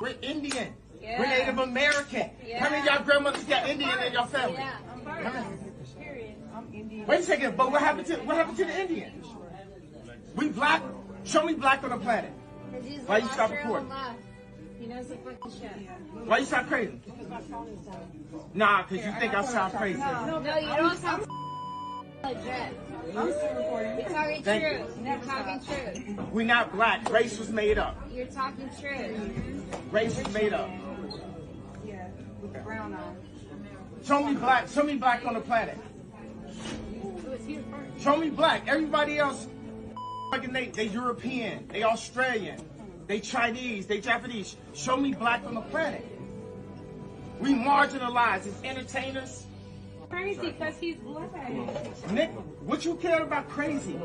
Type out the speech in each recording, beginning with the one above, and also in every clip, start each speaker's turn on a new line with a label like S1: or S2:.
S1: We're Indian.
S2: Yeah.
S1: We're Native American.
S2: Yeah.
S1: How many of y'all grandmothers got Indian in your family?
S2: Yeah, I'm Indian.
S1: Wait a second, but what happened to the Indians? We black. Show me black on the planet. Why you stop recording?
S2: He knows the fucking shit.
S1: Why you sound crazy? Nah, because you think I sound crazy.
S2: No, you don't sound legit. You're talking truth. You're talking truth.
S1: We not black. Race was made up.
S2: You're talking truth.
S1: Race was made up.
S2: Yeah, with the brown eyes.
S1: Show me black on the planet. Show me black. Everybody else, they European, they Australian, they Chinese, they Japanese. Show me black on the planet. We marginalized as entertainers.
S2: Crazy because he's black.
S1: Nick, what you care about crazy?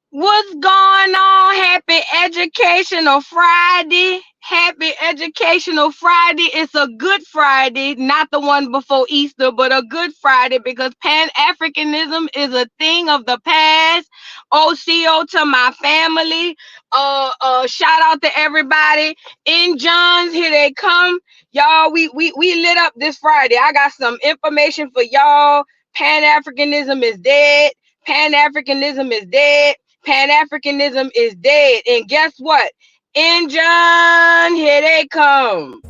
S3: What's going on? Happy Educational Friday. Happy Educational Friday. It's a good Friday, not the one before Easter, but a good Friday because Pan-Africanism is a thing of the past. OCO to my family. Shout out to everybody. In Johns, here they come. Y'all, we lit up this Friday. I got some information for y'all. Pan-Africanism is dead. Pan-Africanism is dead. Pan-Africanism is dead. And guess what? In John, here they come.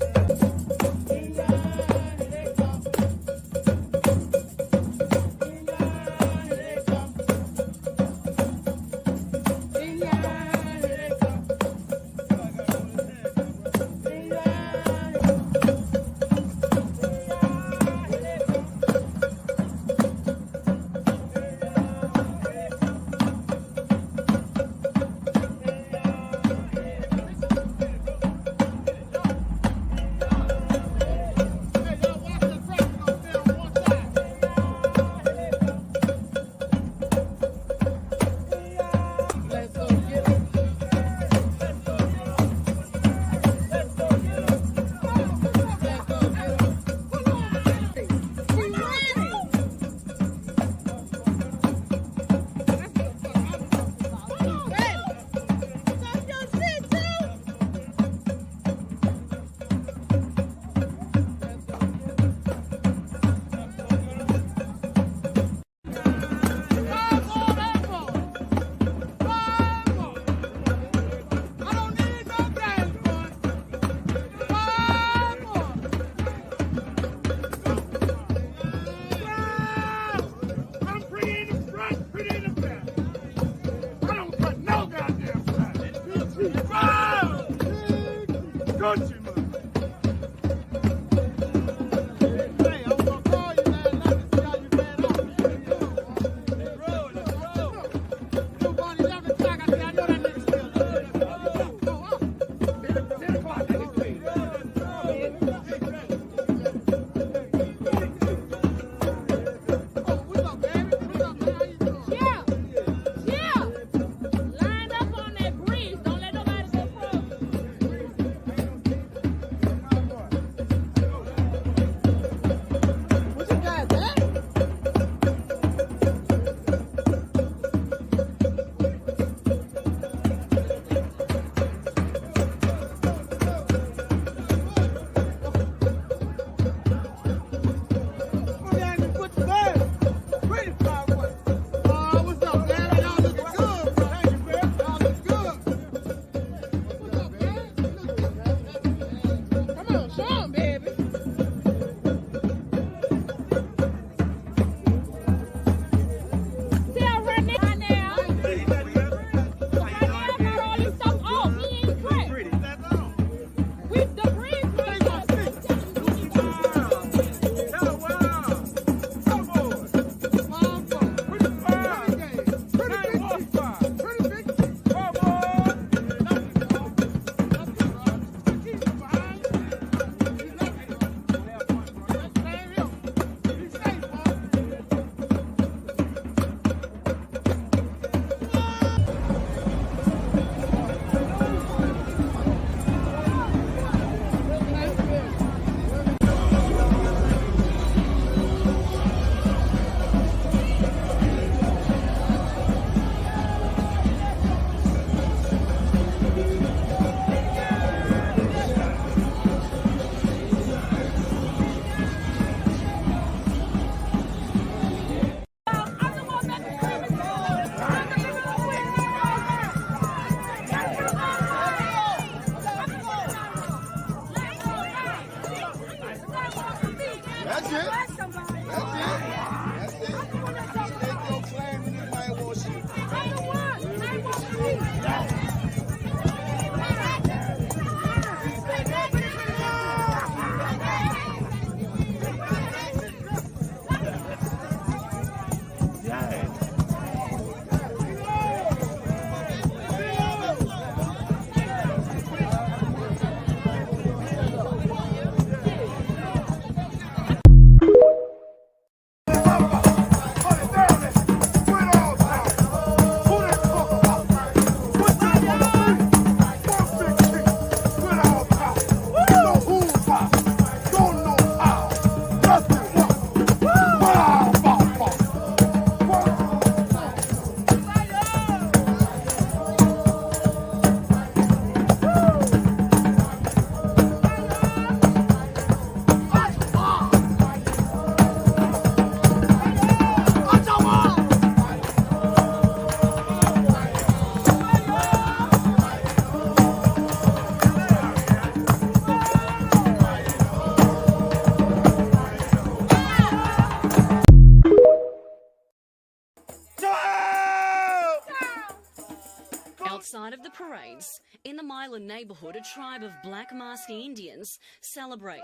S4: Outside of the parades, in the Milan neighborhood, a tribe of black masked Indians celebrate.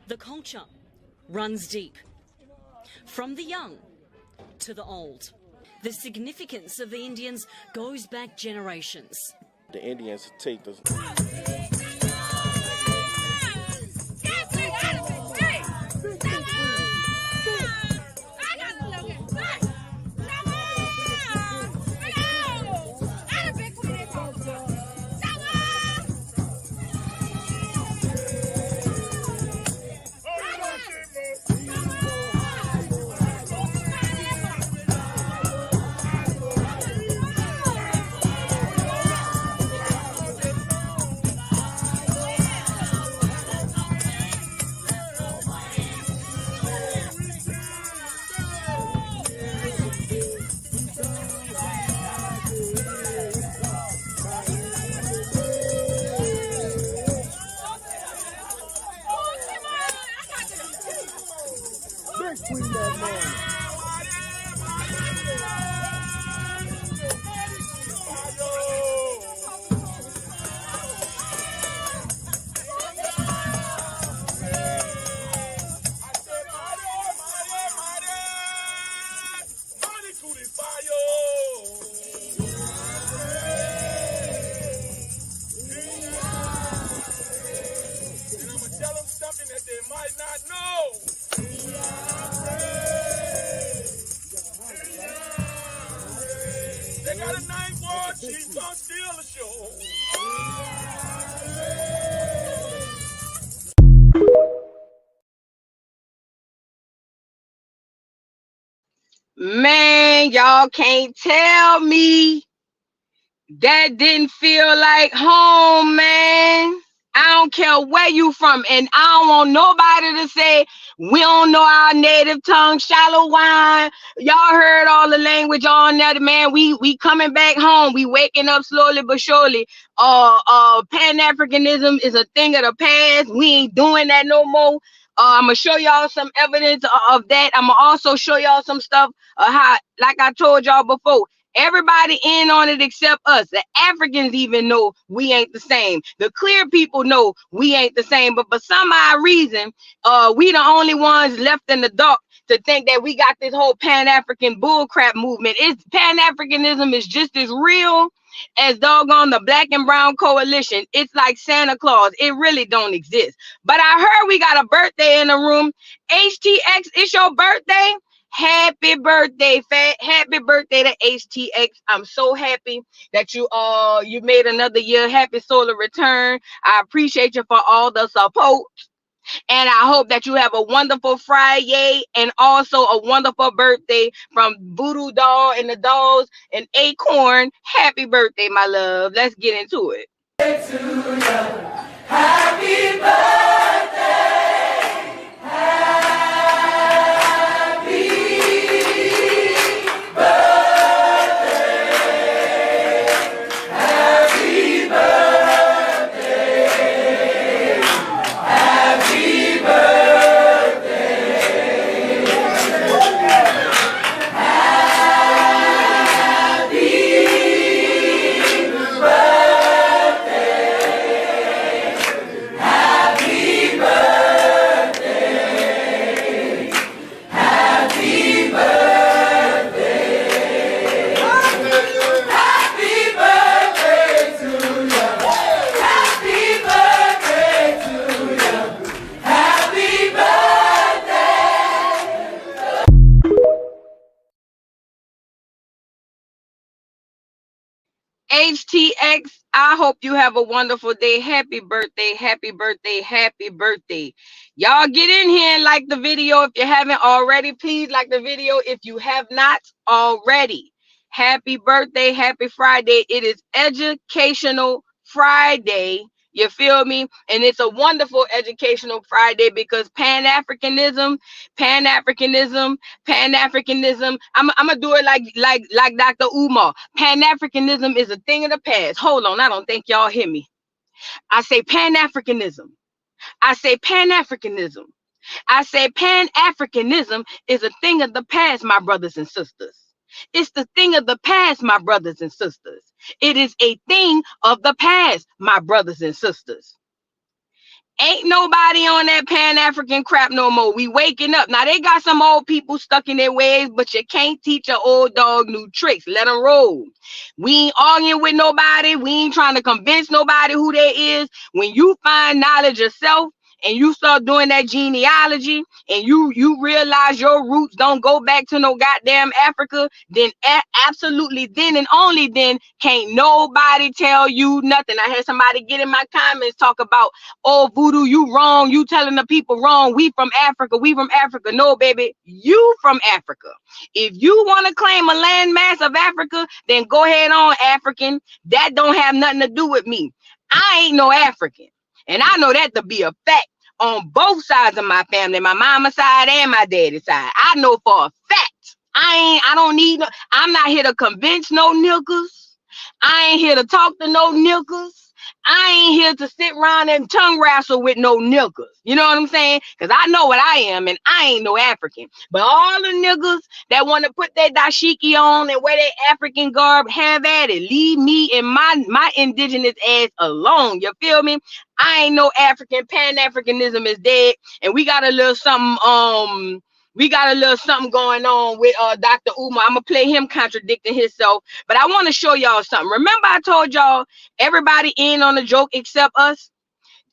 S4: The culture runs deep, from the young to the old. The significance of the Indians goes back generations.
S5: The Indians take the...
S3: Man, y'all can't tell me that didn't feel like home, man. I don't care where you from, and I don't want nobody to say we don't know our native tongue, shallow wine. Y'all heard all the language on that, man. We coming back home. We waking up slowly but surely. Pan-Africanism is a thing of the past. We ain't doing that no more. I'm gonna show y'all some evidence of that. I'm gonna also show y'all some stuff how, like I told y'all before, everybody in on it except us. The Africans even know we ain't the same. The clear people know we ain't the same. But for some odd reason, we the only ones left in the dark to think that we got this whole Pan-African bullcrap movement. It's Pan-Africanism is just as real as doggone the Black and Brown Coalition. It's like Santa Claus. It really don't exist. But I heard we got a birthday in the room. HTX, it's your birthday. Happy birthday, Fat. Happy birthday to HTX. I'm so happy that you made another year. Happy solar return. I appreciate you for all the support. And I hope that you have a wonderful Friday and also a wonderful birthday from Voodoo Doll and the Dolls and Acorn. Happy birthday, my love. Let's get into it.
S6: Happy birthday. Happy birthday.
S3: HTX, I hope you have a wonderful day. Happy birthday, happy birthday, happy birthday. Y'all get in here and like the video if you haven't already. Please like the video if you have not already. Happy birthday, happy Friday. It is Educational Friday. You feel me? And it's a wonderful Educational Friday because Pan-Africanism, Pan-Africanism, Pan-Africanism. I'm gonna do it like Dr. Umar. Pan-Africanism is a thing of the past. Hold on, I don't think y'all hear me. I say Pan-Africanism. I say Pan-Africanism. I say Pan-Africanism is a thing of the past, my brothers and sisters. It's the thing of the past, my brothers and sisters. It is a thing of the past, my brothers and sisters. Ain't nobody on that Pan-African crap no more. We waking up. Now, they got some old people stuck in their ways, but you can't teach an old dog new tricks. Let them roll. We ain't arguing with nobody. We ain't trying to convince nobody who they is. When you find knowledge yourself, and you start doing that genealogy, and you realize your roots don't go back to no goddamn Africa, then absolutely then and only then can't nobody tell you nothing. I had somebody get in my comments talk about, oh, voodoo, you wrong. You telling the people wrong. We from Africa. We from Africa. No, baby, you from Africa. If you want to claim a landmass of Africa, then go ahead on, African. That don't have nothing to do with me. I ain't no African. And I know that to be a fact on both sides of my family, my mama's side and my daddy's side. I know for a fact. I don't need no, I'm not here to convince no niggas. I ain't here to talk to no niggas. I ain't here to sit around and tongue wrestle with no niggas. You know what I'm saying? Because I know what I am, and I ain't no African. But all the niggas that want to put their dashiki on and wear their African garb, have at it. Leave me and my indigenous ass alone. You feel me? I ain't no African. Pan-Africanism is dead. And we got a little something, going on with Dr. Umar. I'm gonna play him contradicting himself, but I want to show y'all something. Remember, I told y'all everybody in on the joke except us.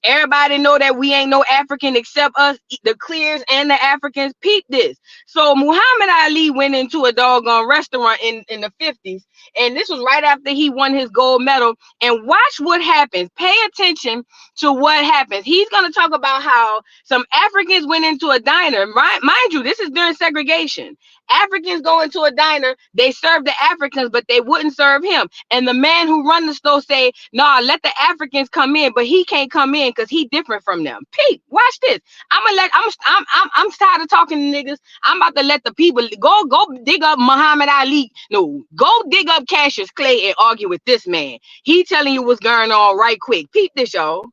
S3: Everybody know that we ain't no African except us, the clears and the Africans. Peep this. So Muhammad Ali went into a doggone restaurant in the 50s, and this was right after he won his gold medal. And watch what happens. Pay attention to what happens. He's gonna talk about how some Africans went into a diner. Right, mind you, this is during segregation. Africans go into a diner, they serve the Africans, but they wouldn't serve him. And the man who run the store say, "Nah, let the Africans come in," but he can't come in because he different from them. Pete, watch this. I'm tired of talking to niggas. I'm about to let the people go dig up Muhammad Ali. No, go dig up Cassius Clay and argue with this man. He telling you what's going on right quick. Peep this, y'all.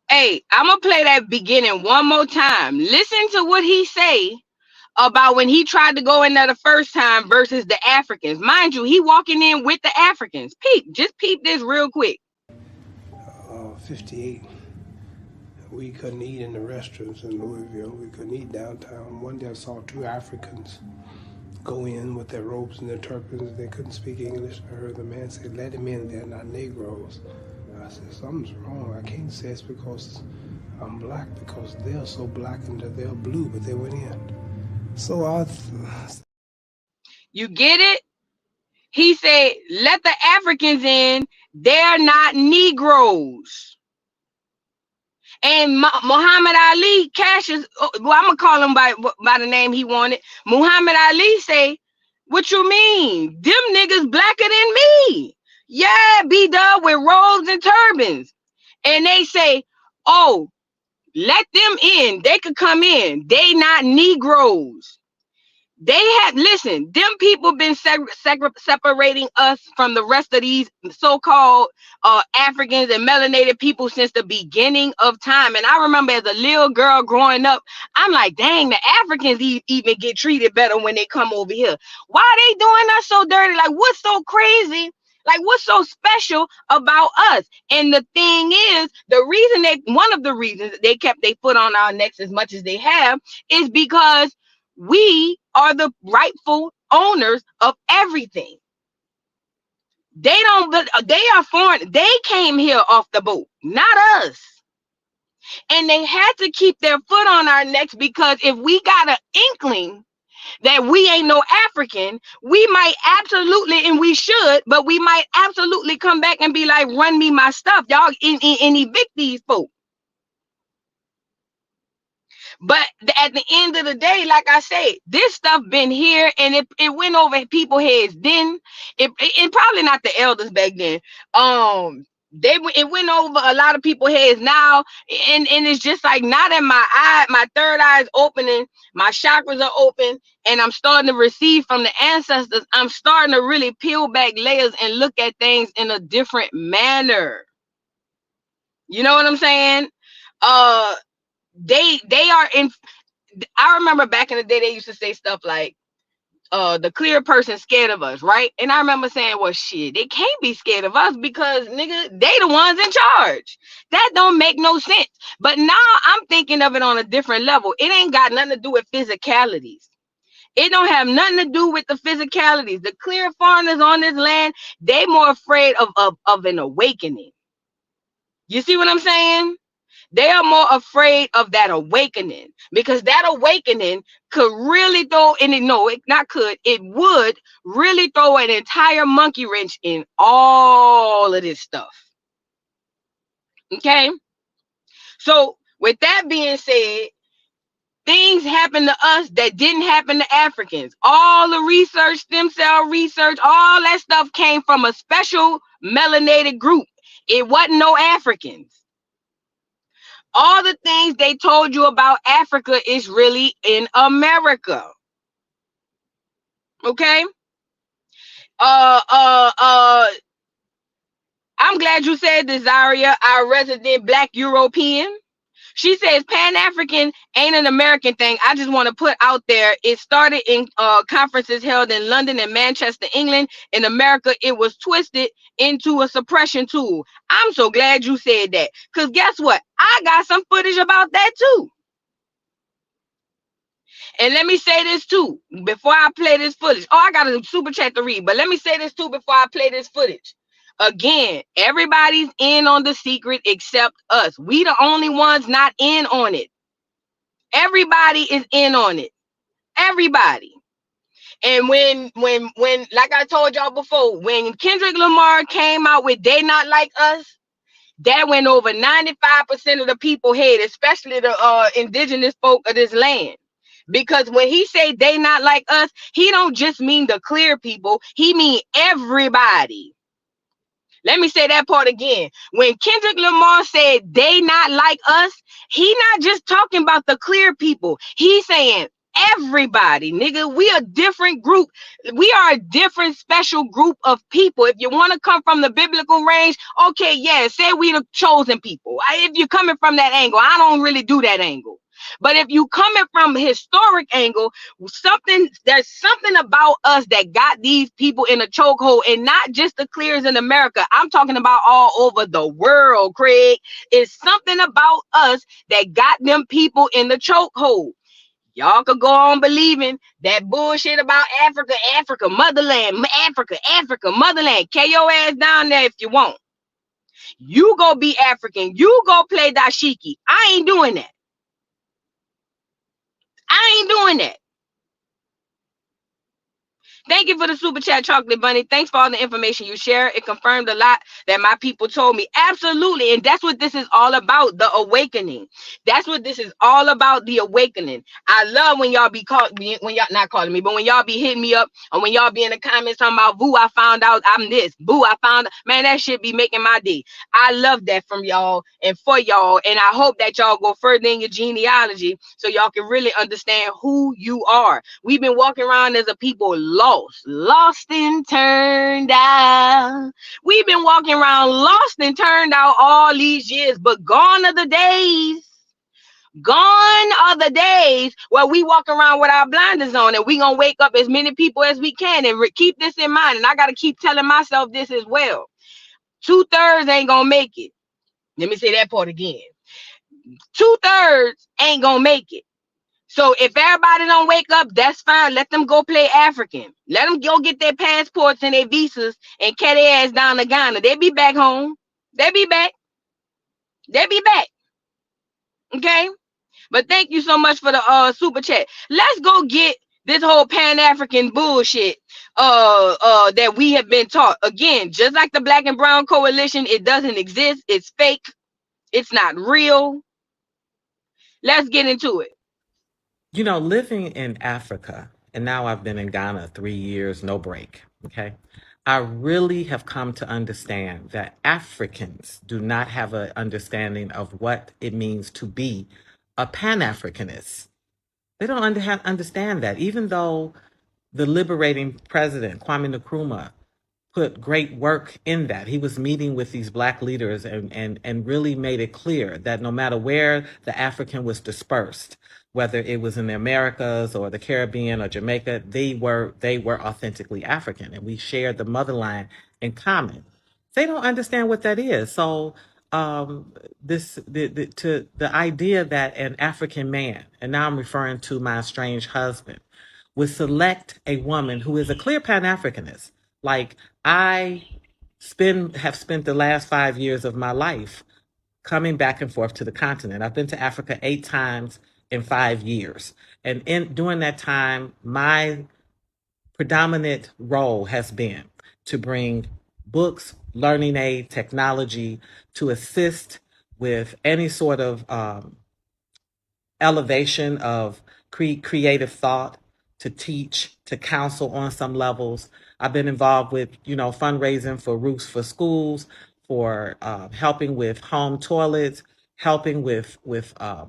S3: Hey, I'm gonna play that beginning one more time. Listen to what he say about when he tried to go in there the first time versus the Africans. Mind you, he walking in with the Africans. Just peep this real quick.
S7: 58, we couldn't eat in the restaurants in Louisville. We couldn't eat downtown. One day I saw two Africans go in with their robes and their turbans. They couldn't speak English. I heard the man say, "Let them in, they're not Negroes." I said, "Something's wrong. I can't say it's because I'm black, because they're so black and they're blue, but they went in." So
S3: you get it? He said, "Let the Africans in. They're not Negroes." And Muhammad Ali, Cassius, well, I'm gonna call him by the name he wanted. Muhammad Ali say, "What you mean? Them niggas blacker than me." Yeah, B-Dub with robes and turbans. And they say, "Oh, let them in. They could come in. They not Negroes." They had, listen, them people been separating us from the rest of these so-called Africans and melanated people since the beginning of time. And I remember as a little girl growing up, I'm like, dang, the Africans even get treated better when they come over here. Why are they doing us so dirty? Like, what's so crazy? Like, what's so special about us? And the thing is, one of the reasons they kept their foot on our necks as much as they have is because we are the rightful owners of everything. They are foreign. They came here off the boat, not us. And they had to keep their foot on our necks because if we got an inkling that we ain't no African, we might absolutely, and we should, but we might absolutely come back and be like, run me my stuff, y'all, and evict these folks. But at the end of the day, like I say, this stuff been here, and it went over people's heads. Then it probably not the elders back then. It went over a lot of people's heads now, and it's just like now that my third eye is opening, my chakras are open, and I'm starting to receive from the ancestors. I'm starting to really peel back layers and look at things in a different manner. You know what I'm saying? They are in. I remember back in the day they used to say stuff like, the clear person scared of us, right? And I remember saying, well, shit, they can't be scared of us because, nigga, they the ones in charge. That don't make no sense. But now I'm thinking of it on a different level. It ain't got nothing to do with physicalities. It don't have nothing to do with the physicalities. The clear foreigners on this land, they more afraid of an awakening. You see what I'm saying? They are more afraid of that awakening, because that awakening could really throw, and it would really throw an entire monkey wrench in all of this stuff. Okay? So with that being said, things happen to us that didn't happen to Africans. All the research, stem cell research, all that stuff came from a special melanated group. It wasn't no Africans. All the things they told you about Africa is really in America. Okay? I'm glad you said this, Zaria, our resident Black European. She says Pan-African ain't an American thing. I just want to put out there, it started in conferences held in London and Manchester, England. In America, it was twisted into a suppression tool. I'm so glad you said that, because guess what? I got some footage about that too. And let me say this too, before I play this footage. Oh, I got a super chat to read, but let me say this too before I play this footage. Again, everybody's in on the secret except us. We the only ones not in on it. Everybody is in on it. Everybody. And when like I told y'all before, when Kendrick Lamar came out with They Not Like Us, that went over 95% of the people head, especially the indigenous folk of this land. Because when he say they not like us, he don't just mean the clear people, he mean everybody. Let me say that part again. When Kendrick Lamar said they not like us, he not just talking about the clear people. He's saying everybody, nigga. We a different group. We are a different special group of people. If you want to come from the biblical range, okay, yeah, say we the chosen people. If you're coming from that angle, I don't really do that angle. But if you coming from a historic angle, there's something about us that got these people in a chokehold, and not just the clears in America. I'm talking about all over the world, Craig. It's something about us that got them people in the chokehold. Y'all could go on believing that bullshit about Africa, motherland, Africa, motherland. Carry your ass down there if you want. You go be African. You go play dashiki. I ain't doing that. I ain't doing that. Thank you for the super chat, Chocolate Bunny. Thanks for all the information you share. It confirmed a lot that my people told me. Absolutely. And that's what this is all about, the awakening. That's what this is all about, the awakening. I love when y'all be when y'all not calling me, but when y'all be hitting me up, or when y'all be in the comments talking about, boo, I found out I'm this. Boo, I found out. Man, that shit be making my day. I love that from y'all and for y'all. And I hope that y'all go further in your genealogy so y'all can really understand who you are. We've been walking around as a people lost and turned out. We've been walking around lost and turned out all these years, but gone are the days. Gone are the days where we walk around with our blinders on, and we gonna wake up as many people as we can. And keep this in mind, and I gotta keep telling myself this as well. 2/3 ain't gonna make it. Let me say that part again. 2/3 ain't gonna make it. So if everybody don't wake up, that's fine. Let them go play African. Let them go get their passports and their visas and carry their ass down to Ghana. They be back home. They be back. They be back. Okay? But thank you so much for the super chat. Let's go get This whole Pan-African bullshit that we have been taught. Again, just like the Black and Brown Coalition, it doesn't exist. It's fake. It's not real. Let's get into it.
S8: You know, living in Africa, and now I've been in Ghana 3 years, no break, okay? I really have come to understand that Africans do not have an understanding of what it means to be a Pan-Africanist. They don't understand that, even though the liberating president, Kwame Nkrumah, put great work in that. He was meeting with these Black leaders and really made it clear that no matter where the African was dispersed, whether it was in the Americas or the Caribbean or Jamaica, they were authentically African, and we shared the motherland in common. They don't understand what that is. So the idea that an African man, and now I'm referring to my estranged husband, would select a woman who is a clear Pan-Africanist. Like, I have spent the last 5 years of my life coming back and forth to the continent. I've been to Africa 8 times in 5 years. And during that time, my predominant role has been to bring books, learning aid, technology to assist with any sort of elevation of creative thought, to teach, to counsel on some levels. I've been involved with, fundraising for roofs for schools, for helping with home toilets, helping with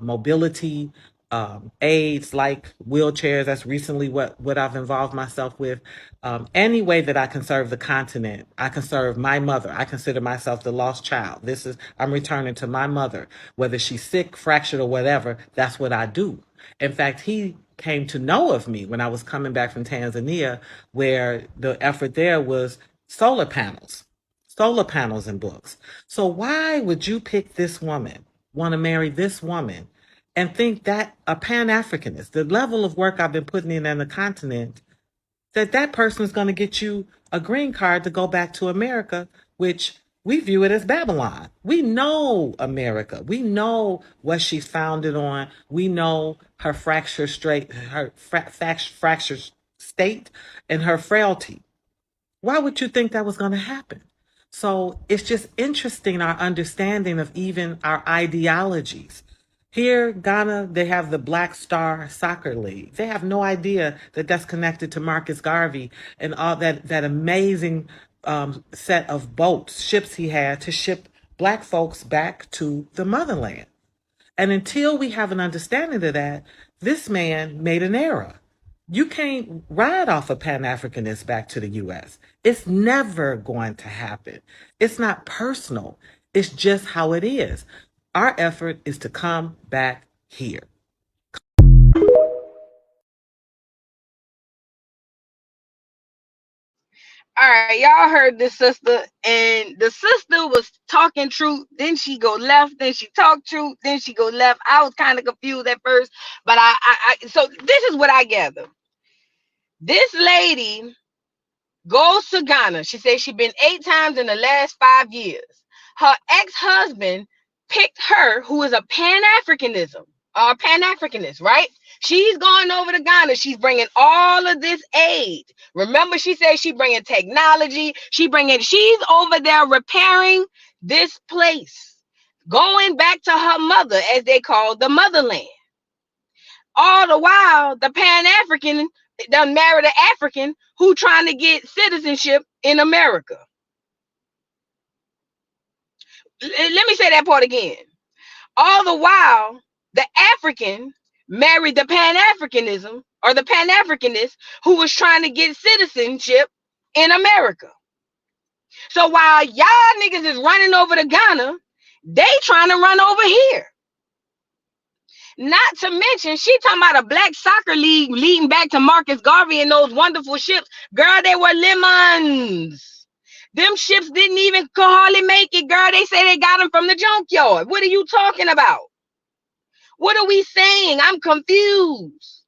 S8: mobility aids like wheelchairs. That's recently what I've involved myself with. Any way that I can serve the continent, I can serve my mother. I consider myself the lost child. I'm returning to my mother, whether she's sick, fractured, or whatever. That's what I do. In fact, he came to know of me when I was coming back from Tanzania, where the effort there was solar panels and books. So why would you pick this woman, want to marry this woman, and think that a Pan-Africanist, the level of work I've been putting in on the continent, that person is going to get you a green card to go back to America, which we view it as Babylon. We know America. We know what she's founded on. We know her fractured state and her frailty. Why would you think that was going to happen? So it's just interesting, our understanding of even our ideologies. Here, Ghana, they have the Black Star Soccer League. They have no idea that that's connected to Marcus Garvey and all that amazing set of ships he had to ship Black folks back to the motherland. And until we have an understanding of that, this man made an error. You can't ride off a Pan-Africanist back to the U.S. It's never going to happen. It's not personal. It's just how it is. Our effort is to come back here.
S3: All right, y'all heard this sister, and the sister was talking truth. Then she go left. Then she talked truth. Then she go left. I was kind of confused at first, but so this is what I gather. This lady goes to Ghana. She says she's been 8 times in the last 5 years. Her ex-husband picked her, who is a Pan-Africanist, right? She's going over to Ghana. She's bringing all of this aid. Remember, she said she's bringing technology. She's over there repairing this place, going back to her mother, as they call the motherland. All the while, the Pan-African done married an African who trying to get citizenship in America. Let me say that part again. All the while, the African married the Pan-Africanism or the Pan-Africanist who was trying to get citizenship in America. So while y'all niggas is running over to Ghana, they trying to run over here. Not to mention, she talking about a Black Soccer League leading back to Marcus Garvey and those wonderful ships. Girl, they were lemons. Them ships didn't even hardly make it, girl. They say they got them from the junkyard. What are you talking about? What are we saying? I'm confused.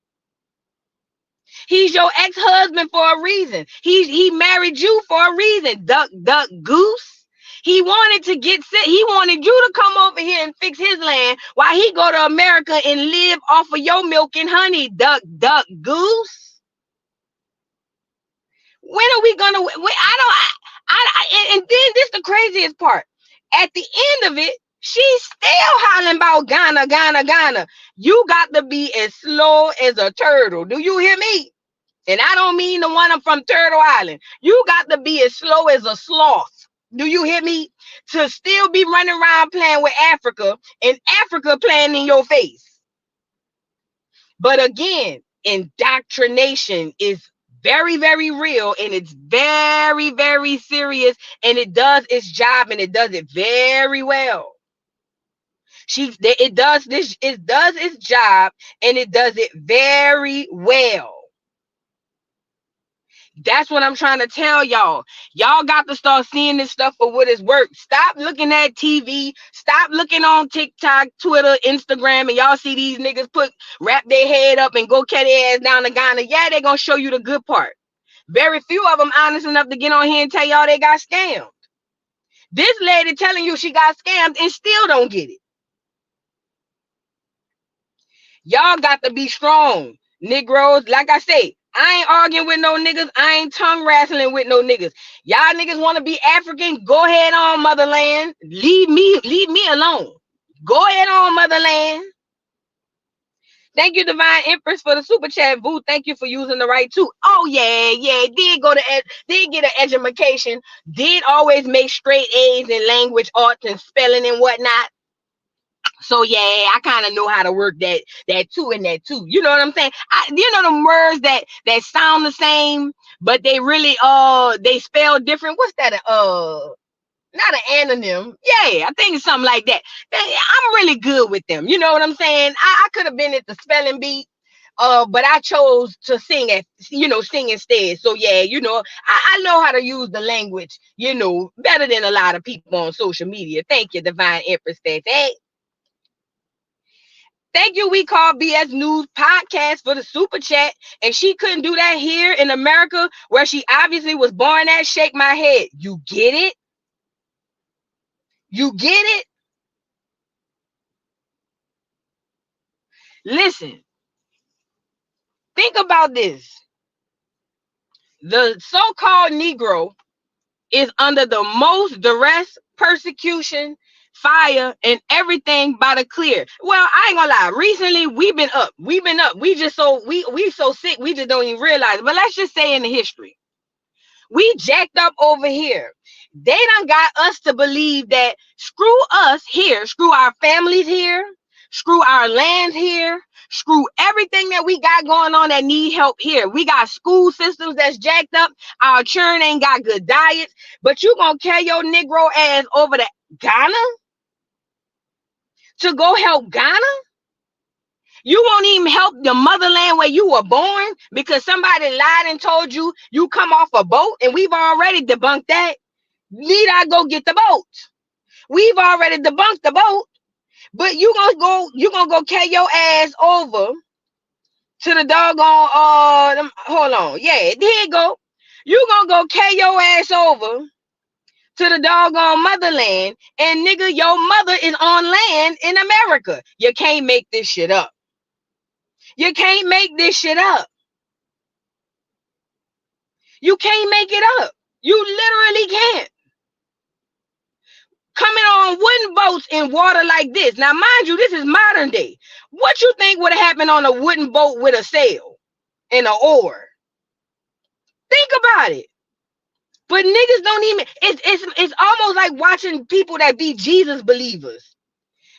S3: He's your ex-husband for a reason. He married you for a reason. Duck, duck, goose. He wanted to get sick. He wanted you to come over here and fix his land while he go to America and live off of your milk and honey. Duck, duck, goose. When are we gonna? And then this the craziest part. At the end of it, she's still hollering about Ghana, Ghana, Ghana. You got to be as slow as a turtle. Do you hear me? And I don't mean the one from Turtle Island. You got to be as slow as a sloth. Do you hear me? To still be running around playing with Africa and Africa playing in your face. But again, indoctrination is very, very real, and it's very, very serious, and it does its job, and it does it very well. It does its job, and it does it very well. That's what I'm trying to tell y'all. Y'all got to start seeing this stuff for what it's worth. Stop looking at TV. Stop looking on TikTok, Twitter, Instagram, and y'all see these niggas wrap their head up and go carry their ass down to Ghana. Yeah, they're going to show you the good part. Very few of them honest enough to get on here and tell y'all they got scammed. This lady telling you she got scammed and still don't get it. Y'all got to be strong, Negroes. Like I say, I ain't arguing with no niggas. I ain't tongue wrestling with no niggas. Y'all niggas want to be African? Go ahead on, motherland. Leave me alone. Go ahead on, motherland. Thank you, Divine Empress, for the super chat. Boo, thank you for using the right too. Oh yeah. Did get an education. Did always make straight A's in language arts and spelling and whatnot. So yeah, I kind of know how to work that too and that too. You know what I'm saying? You know them words that sound the same, but they really they spell different. What's that? Not an anonym. Yeah, I think it's something like that. I'm really good with them. You know what I'm saying? I could have been at the spelling bee, but I chose to sing instead. So yeah, I know how to use the language, better than a lot of people on social media. Thank you, Divine Empress. Hey. Thank you, We Call BS News Podcast, for the super chat. And she couldn't do that here in America, where she obviously was born at. Shake my head. You get it? You get it? Listen. Think about this. The so-called Negro is under the most duress, persecution, fire, and everything by the clear. Well, I ain't gonna lie. Recently, we've been up. We just so sick, we just don't even realize it. But let's just say in the history, we jacked up over here. They done got us to believe that screw us here, screw our families here, screw our lands here, screw everything that we got going on that need help here. We got school systems that's jacked up. Our children ain't got good diets. But you gonna carry your Negro ass over to Ghana to go help Ghana? You won't even help the motherland where you were born because somebody lied and told you come off a boat, and we've already debunked that. Need I go get the boat? We've already debunked the boat, but you gonna go carry your ass over to the doggone hold on. Yeah, there you go. You gonna go carry your ass over to the doggone motherland, and nigga, your mother is on land in America. You can't make this shit up. You can't make this shit up. You can't make it up. You literally can't. Coming on wooden boats in water like this. Now, mind you, this is modern day. What you think would have happened on a wooden boat with a sail and an oar? Think about it. But niggas don't even, it's almost like watching people that be Jesus believers.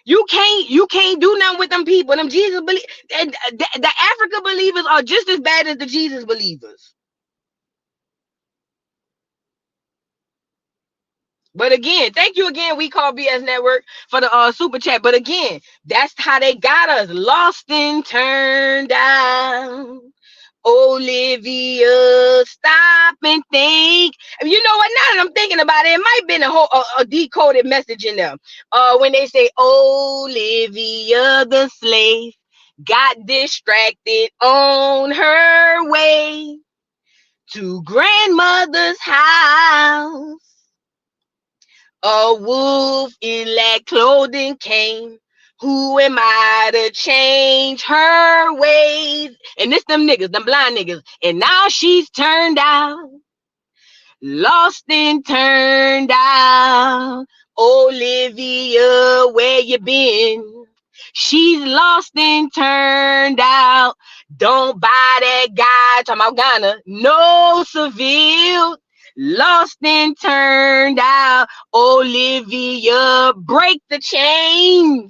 S3: You can't do nothing with them people. Them Jesus believers, the Africa believers are just as bad as the Jesus believers. But again, thank you again, We Call BS Network, for the super chat. But again, that's how they got us. Lost and turned down. Olivia, stop and think. You know what? Now that I'm thinking about it, it might have been a decoded message in there. When they say Olivia the slave got distracted on her way to grandmother's house. A wolf in black clothing came. Who am I to change her ways? And this them niggas, them blind niggas. And now she's turned out. lost and turned out. Olivia, where you been? She's lost and turned out. Don't buy that guy, talking about Ghana, no Seville. Lost and turned out. Olivia, break the chains.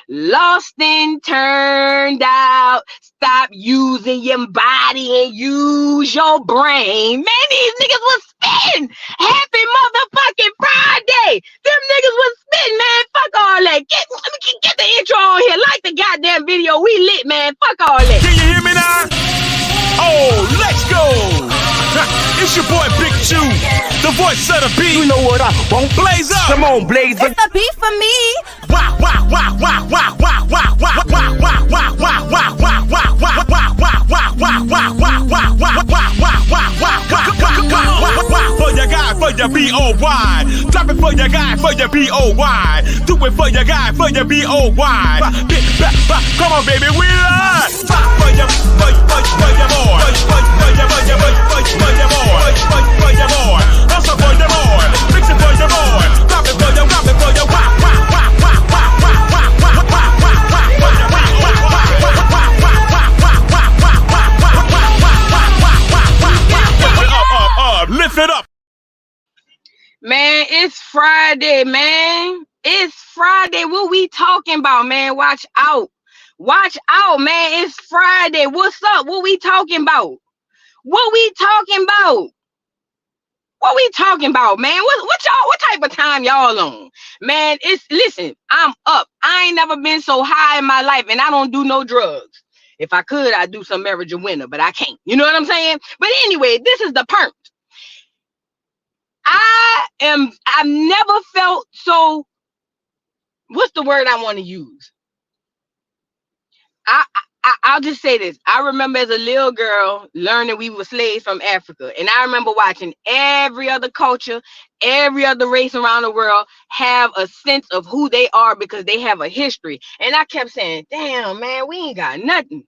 S3: Lost and turned out. Stop using your body and use your brain. Man, these niggas was spitting. Happy motherfucking Friday. Them niggas was spitting, man. Fuck all that. Get the intro on here. Like the goddamn video. We lit, man. Fuck all that.
S9: Can you hear me now? Oh, let's go. It's your boy Big Chew, the voice of the beat.
S1: You know what I want?
S9: Blaze up.
S1: Come on, blaze up.
S10: It's the beat for me.
S9: Wow, wow, wow, wow, wow, wow, wow, wow, wow, wow, wow, wow, wow, wow, wow, wow, for your guy, for your B-O-Y. Drop it for your guy, for your B-O-Y. Do it for your guy, for your B-O-Y. Come on, baby, we love. For your boy. For your boy. Also for your boy. Fix it for your boy. Drop it for your, lift it up.
S3: Man, it's Friday, man. It's Friday. What we talking about, man? Watch out. Watch out, man. It's Friday. What's up? What we talking about? What we talking about? What we talking about, man? What type of time y'all on? Man, listen, I'm up. I ain't never been so high in my life, and I don't do no drugs. If I could, I'd do some marijuana, but I can't. You know what I'm saying? But anyway, this is the perk. I've never felt so, what's the word I want to use? I'll just say this. I remember as a little girl learning we were slaves from Africa. And I remember watching every other culture, every other race around the world have a sense of who they are because they have a history. And I kept saying, damn, man, we ain't got nothing.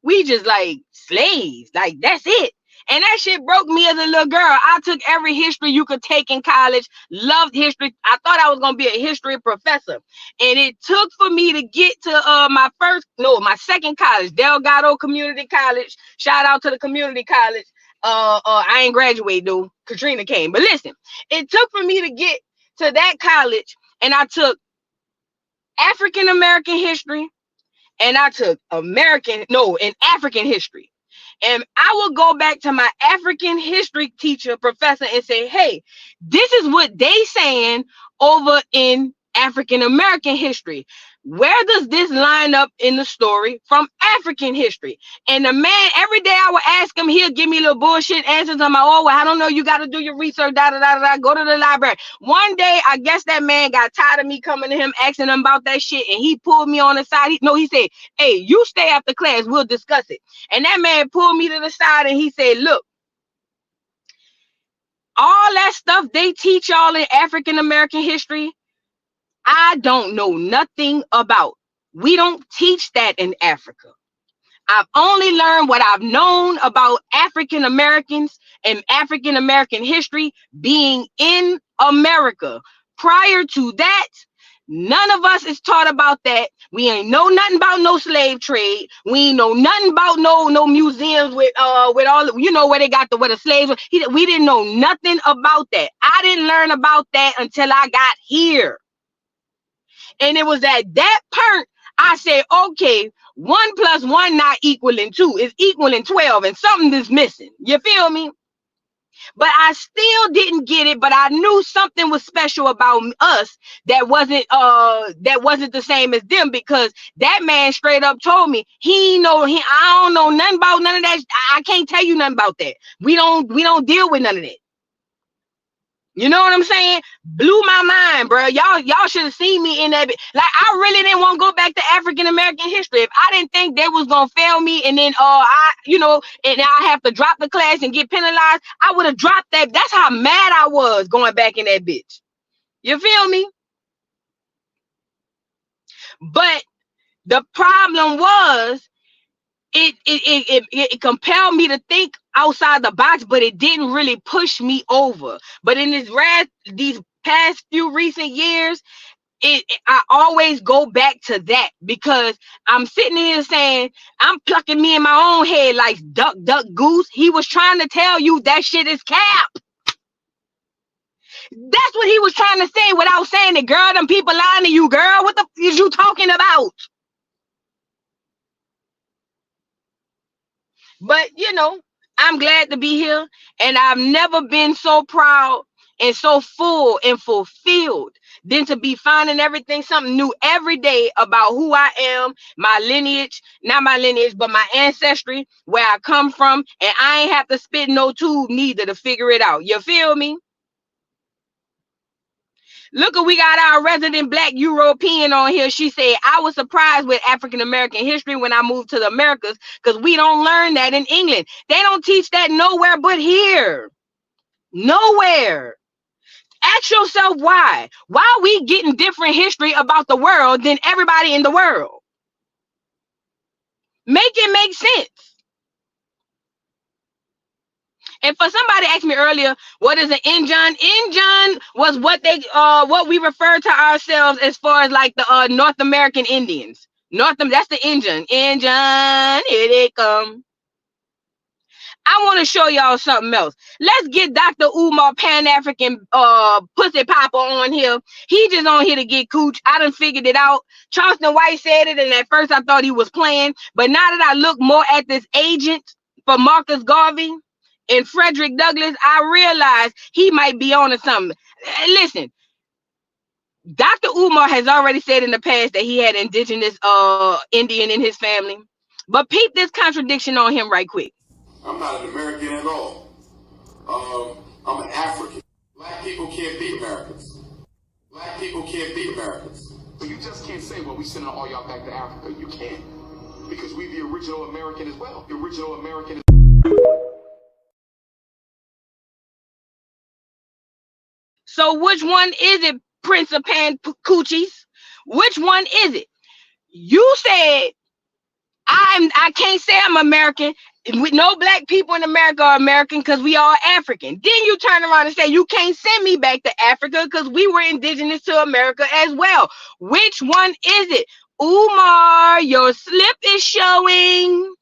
S3: We just like slaves. Like, that's it. And that shit broke me as a little girl. I took every history you could take in college, loved history. I thought I was going to be a history professor. And it took for me to get to my second college, Delgado Community College. Shout out to the community college. I ain't graduated though. Katrina came. But listen, it took for me to get to that college, and I took African American history, and I took African history. And I will go back to my African history teacher, professor, and say, hey, this is what they saying over in African American history. Where does this line up in the story from African history? And the man, every day I would ask him, he'll give me little bullshit answers. I'm like, oh, well, I don't know. You got to do your research, go to the library. One day, I guess that man got tired of me coming to him, asking him about that shit. And he pulled me on the side. He said, hey, you stay after class. We'll discuss it. And that man pulled me to the side and he said, look, all that stuff they teach y'all in African American history, I don't know nothing about. We don't teach that in Africa. I've only learned what I've known about African Americans and African American history being in America. Prior to that, none of us is taught about that. We ain't know nothing about no slave trade. We ain't know nothing about no museums with all, you know, where they got where the slaves were. We didn't know nothing about that. I didn't learn about that until I got here. And it was at that point I said, okay, 1 + 1 not equaling 2, it's equaling 12, and something is missing. You feel me? But I still didn't get it, but I knew something was special about us that wasn't the same as them, because that man straight up told me I don't know nothing about none of that. I can't tell you nothing about that. We don't deal with none of that. You know what I'm saying? Blew my mind, bro. Y'all should have seen me in that. Like, I really didn't want to go back to African American history. If I didn't think they was gonna fail me, and then and I have to drop the class and get penalized, I would have dropped that. That's how mad I was going back in that bitch. You feel me? But the problem was, it compelled me to think outside the box, but it didn't really push me over. But in these past few recent years, I always go back to that, because I'm sitting here saying, I'm plucking me in my own head like duck, duck, goose. He was trying to tell you that shit is cap. That's what he was trying to say without saying it. Girl, them people lying to you, girl. What the f is you talking about? But, you know, I'm glad to be here, and I've never been so proud and so full and fulfilled than to be finding everything something new every day about who I am, my lineage, not my lineage, but my ancestry, where I come from, and I ain't have to spit no tube neither to figure it out. You feel me? Look, we got our resident Black European on here. She said, I was surprised with African American history when I moved to the Americas, because we don't learn that in England. They don't teach that nowhere but here. Nowhere. Ask yourself why. Why are we getting different history about the world than everybody in the world? Make it make sense. And for somebody asked me earlier, what is an Injun? Injun was what we refer to ourselves as far as like the North American Indians. That's the Injun. Injun, here they come. I want to show y'all something else. Let's get Dr. Umar Pan-African pussy popper on here. He just on here to get cooch. I done figured it out. Charleston White said it, and at first I thought he was playing. But now that I look more at this agent for Marcus Garvey and Frederick Douglass, I realize he might be on to something. Listen, Dr. Umar has already said in the past that he had indigenous Indian in his family. But peep this contradiction on him right quick.
S11: I'm not an American at all. I'm an African. Black people can't be Americans. Black people can't be Americans. But you just can't say, well, we sending all y'all back to Africa. You can't. Because we the original American as well. The original American.
S3: So which one is it, Prince of Pan Coochies? Which one is it? You said I can't say I'm American. With no black people in America are American because we all African. Then you turn around and say you can't send me back to Africa because we were indigenous to America as well. Which one is it? Umar, your slip is showing.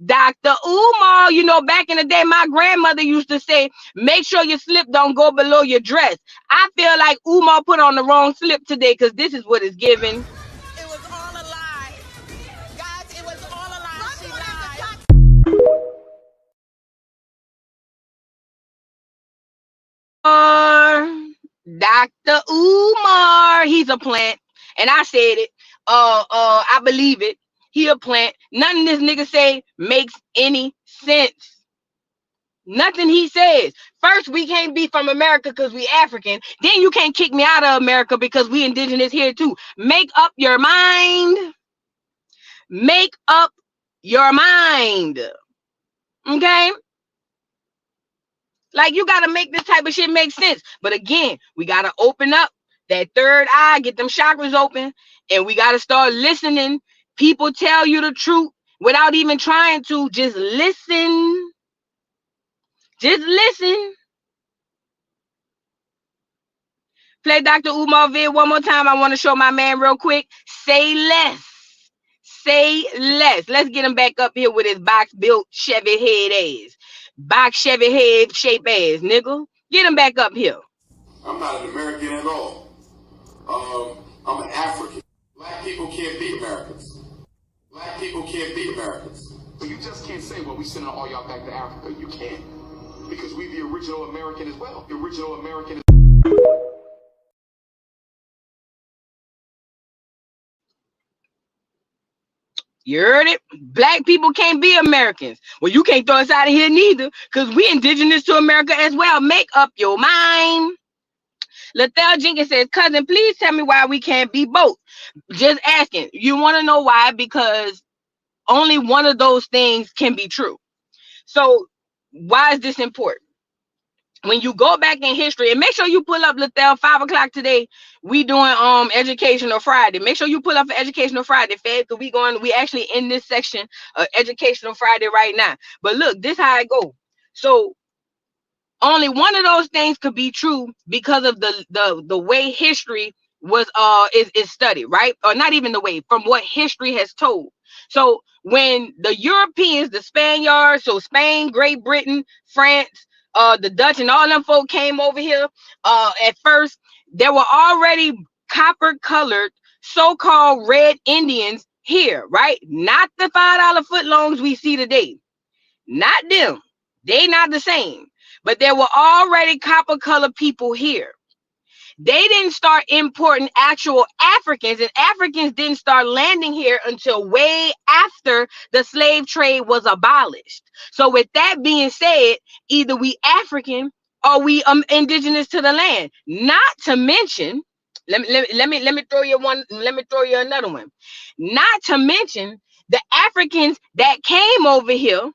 S3: Dr. Umar, you know, back in the day, my grandmother used to say, make sure your slip don't go below your dress. I feel like Umar put on the wrong slip today because this is what it's giving.
S6: It was all a lie. Guys, it was all a lie. She lied.
S3: Dr. Umar, he's a plant. And I said it. I believe it. He a plant. Nothing this nigga say makes any sense. Nothing he says. First, we can't be from America because we African. Then you can't kick me out of America because we indigenous here too. Make up your mind. Make up your mind. Okay? Like, you got to make this type of shit make sense. But again, we got to open up that third eye, get them chakras open, and we got to start listening. People tell you the truth without even trying to. Just listen. Just listen. Play Dr. Umar vid one more time. I want to show my man real quick. Say less. Say less. Let's get him back up here with his box-built Chevy head ass. Box Chevy head shape ass, nigga. Get him back up here.
S11: I'm not an American at all. I'm an African. Black people can't be Americans. Black people can't be Americans. But you just can't say, well, we sending all y'all back to Africa. You can't. Because we the original American as well. The original American.
S3: You heard it? Black people can't be Americans. Well, you can't throw us out of here neither, because we indigenous to America as well. Make up your mind. Lethal Jenkins says, cousin, please tell me why we can't be both. Just asking. You want to know why? Because only one of those things can be true. So why is this important? When you go back in history, and make sure you pull up Lethal 5 o'clock today. We doing Educational Friday. Make sure you pull up for Educational Friday, Fed, because we actually in this section of Educational Friday right now. But look, this how it go. So only one of those things could be true because of the way history was is studied, right? Or not even the way, from what history has told. So when the Europeans, the Spaniards, so Spain, Great Britain, France, the Dutch, and all them folk came over here, at first there were already copper colored so-called red Indians here, right? Not the $5 footlongs we see today. Not them. They not the same. But there were already copper colored people here. They didn't start importing actual Africans, and Africans didn't start landing here until way after the slave trade was abolished. So with that being said, either we African or we indigenous to the land. Not to mention, let me throw you one, let me throw you another one. Not to mention the Africans that came over here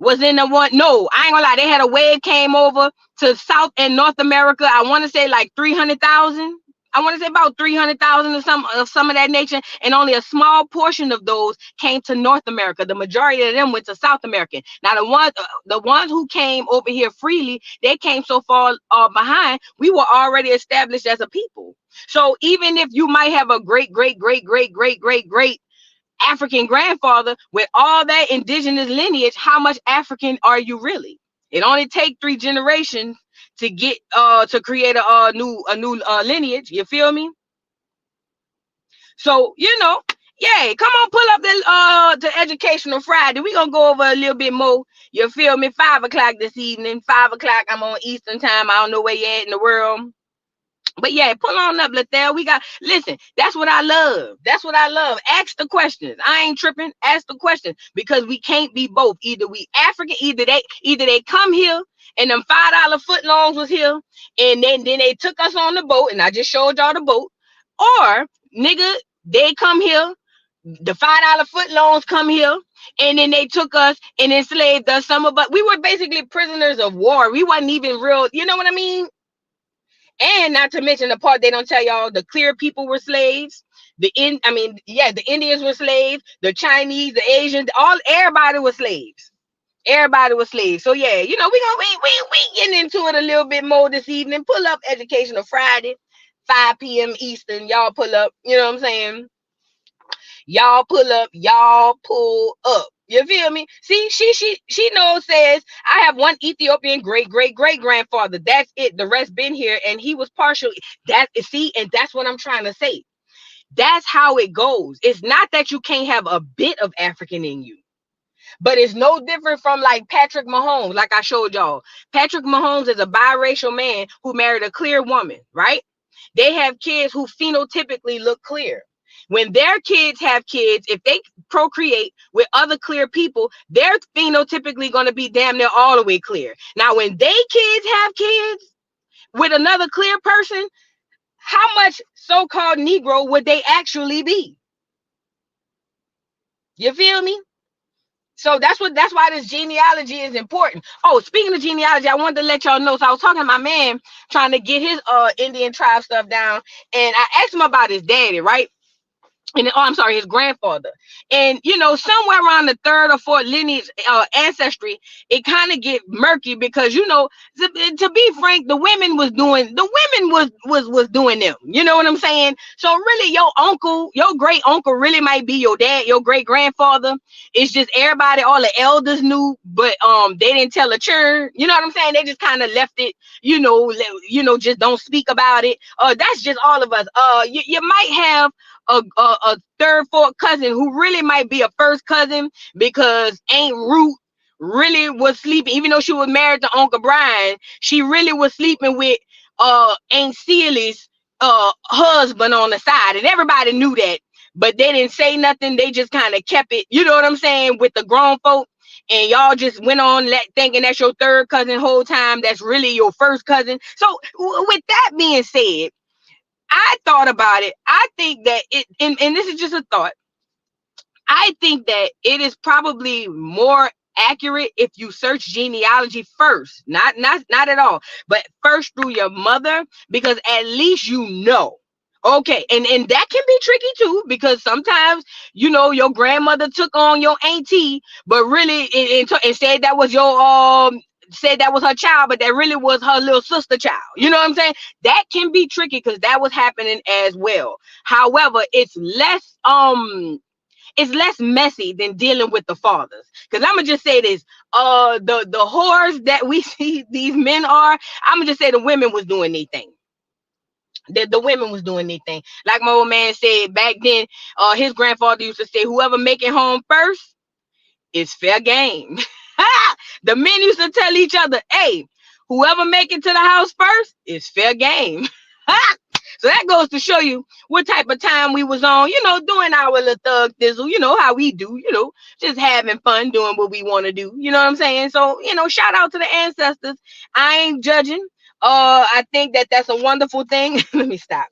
S3: was in the one. No, I ain't gonna lie. They had a wave came over to South and North America. I want to say like 300,000. I want to say about 300,000 or some of that nature, and only a small portion of those came to North America. The majority of them went to South America. Now the ones who came over here freely, they came so far behind. We were already established as a people. So even if you might have a great African grandfather with all that indigenous lineage, how much African are you really? It only takes 3 generations to get to create a new lineage. You feel me? So yeah, come on, pull up the Educational Friday. We're gonna go over a little bit more. You feel me? 5 o'clock this evening. 5 o'clock. I'm on Eastern time. I don't know where you're at in the world. But yeah, pull on up, Lethal. Listen, that's what I love. That's what I love. Ask the questions. I ain't tripping. Ask the questions, because we can't be both. Either we African, either they come here and them $5 footlongs was here, and then they took us on the boat, and I just showed y'all the boat. Or nigga, they come here, the $5 footlongs come here, and then they took us and enslaved us. But we were basically prisoners of war. We wasn't even real, you know what I mean? And not to mention the part they don't tell y'all, the clear people were slaves. The Indians were slaves. The Chinese, the Asians, everybody was slaves. Everybody was slaves. So yeah, we getting into it a little bit more this evening. Pull up Educational Friday, 5 p.m. Eastern. Y'all pull up. You know what I'm saying? Y'all pull up. Y'all pull up. You feel me? See, she knows, says, I have one Ethiopian great grandfather. That's it. The rest been here, and he was partial. And that's what I'm trying to say. That's how it goes. It's not that you can't have a bit of African in you, but it's no different from like Patrick Mahomes, like I showed y'all. Patrick Mahomes is a biracial man who married a clear woman, right? They have kids who phenotypically look clear. When their kids have kids, if they procreate with other clear people, they're phenotypically going to be damn near all the way clear. Now, when they kids have kids with another clear person, how much so-called Negro would they actually be? You feel me? So that's why this genealogy is important. Oh, speaking of genealogy, I wanted to let y'all know. So I was talking to my man trying to get his Indian tribe stuff down, and I asked him about his daddy, right? And his grandfather. And somewhere around the 3rd or 4th lineage ancestry, it kind of get murky, because to be frank, the women was doing them. You know what I'm saying? So really, your great uncle really might be your dad, your great grandfather. It's just everybody, all the elders knew, but they didn't tell a churn. You know what I'm saying? They just kind of left it, just don't speak about it. That's just all of us. You might have a 3rd, 4th cousin who really might be a 1st cousin, because Aunt Ruth really was sleeping, even though she was married to Uncle Brian, she really was sleeping with Aunt Celie's husband on the side, and everybody knew that, but they didn't say nothing. They just kind of kept it, you know what I'm saying, with the grown folk, and y'all just went on thinking that's your 3rd cousin whole time. That's really your 1st cousin. So with that being said, I thought about it. I think that and this is just a thought. I think that it is probably more accurate if you search genealogy first, not at all, but first through your mother, because at least Okay, and that can be tricky too, because sometimes your grandmother took on your auntie, but really and said that was your said that was her child, but that really was her little sister child. You know what I'm saying? That can be tricky because that was happening as well. However, it's less messy than dealing with the fathers. Because I'm gonna just say this: the whores that we see these men are, I'm gonna just say the women was doing their thing. The women was doing their thing. Like my old man said back then, his grandfather used to say, "Whoever make it home first is fair game." The men used to tell each other, "Hey, whoever make it to the house first is fair game." So that goes to show you what type of time we was on, doing our little thug thizzle, how we do, just having fun, doing what we want to do. You know what I'm saying? So, shout out to the ancestors. I ain't judging. I think that that's a wonderful thing. Let me stop.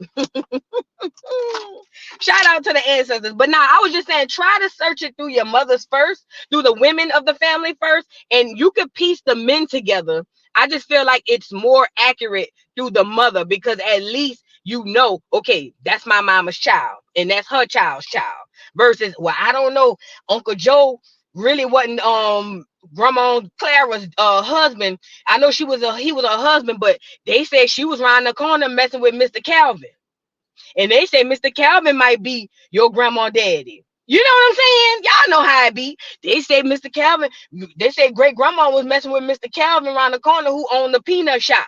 S3: Shout out to the ancestors. But now I was just saying, try to search it through your mothers first, through the women of the family first, and you could piece the men together. I just feel like it's more accurate through the mother, because at least okay, that's my mama's child and that's her child's child. Versus, well, I don't know, Uncle Joe really wasn't Grandma Clara's husband. I know he was her husband, but they said she was around the corner messing with Mr. Calvin. And they say Mr. Calvin might be your grandma daddy. You know what I'm saying? Y'all know how it be. They say Mr. Calvin, they say great grandma was messing with Mr. Calvin around the corner who owned the peanut shop.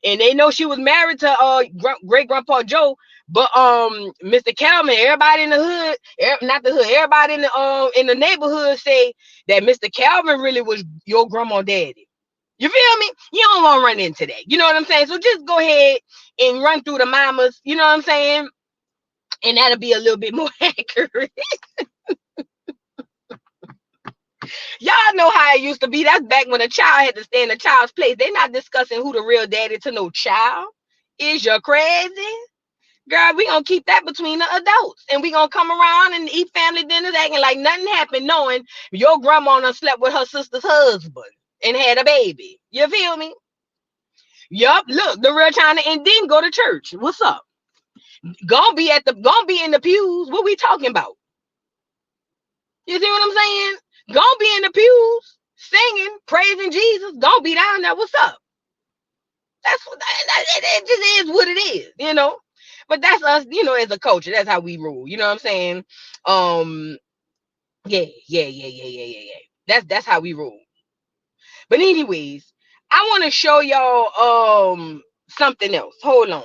S3: And they know she was married to great grandpa Joe. But Mr. Calvin, everybody in the hood, not the hood, everybody in the neighborhood say that Mr. Calvin really was your grandma daddy. You feel me? You don't want to run into that. You know what I'm saying? So just go ahead and run through the mamas. You know what I'm saying? And that'll be a little bit more accurate. Y'all know how it used to be. That's back when a child had to stay in a child's place. They're not discussing who the real daddy to no child. Is you crazy? Girl, we gonna keep that between the adults. And we gonna come around and eat family dinners acting like nothing happened, knowing your grandma done slept with her sister's husband and had a baby. You feel me? Yup, look, the real China, and then go to church. What's up? Gonna be in the pews. What we talking about? You see what I'm saying? Gonna be in the pews, singing, praising Jesus. Gonna be down there. What's up? That's what it just is what it is, But that's us, as a culture. That's how we rule. You know what I'm saying? Yeah. That's how we rule. But anyways, I want to show y'all something else. Hold on.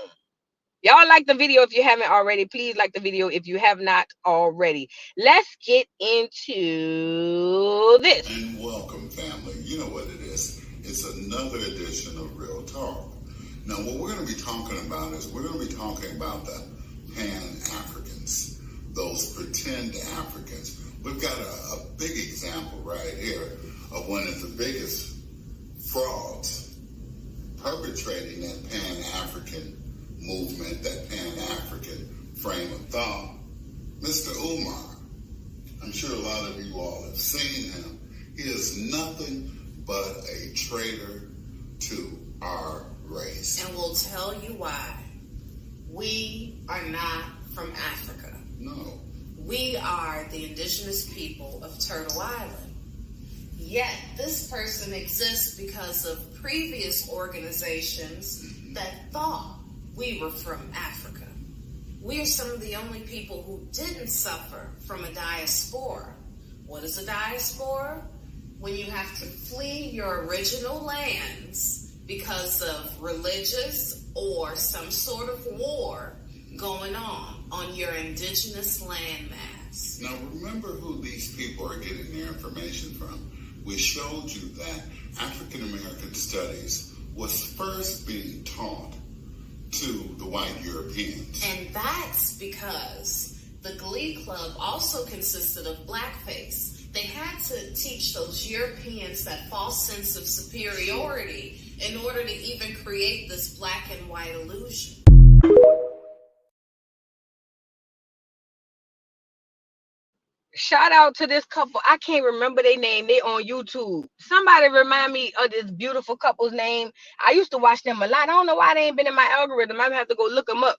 S3: Y'all like the video if you haven't already. Please like the video if you have not already. Let's get into this.
S12: And welcome, family. You know what it is. It's another edition of Real Talk. Now, what we're going to be talking about is we're going to be talking about the Pan-Africans, those pretend Africans. We've got a big example right here of one of the biggest frauds perpetrating that Pan-African movement, that Pan-African frame of thought, Mr. Umar. I'm sure a lot of you all have seen him. He is nothing but a traitor to our race.
S6: And we'll tell you why. We are not from Africa.
S12: No.
S6: We are the indigenous people of Turtle Island. Yet this person exists because of previous organizations that thought we were from Africa. We are some of the only people who didn't suffer from a diaspora. What is a diaspora? When you have to flee your original lands because of religious or some sort of war going on your indigenous landmass.
S12: Now remember who these people are getting their information from. We showed you that African American studies was first being taught to the white Europeans.
S6: And that's because the Glee Club also consisted of blackface. They had to teach those Europeans that false sense of superiority in order to even create this black and white illusion.
S3: Shout out to this couple. I can't remember their name. They on YouTube. Somebody remind me of this beautiful couple's name. I used to watch them a lot. I don't know why they ain't been in my algorithm. I have to go look them up.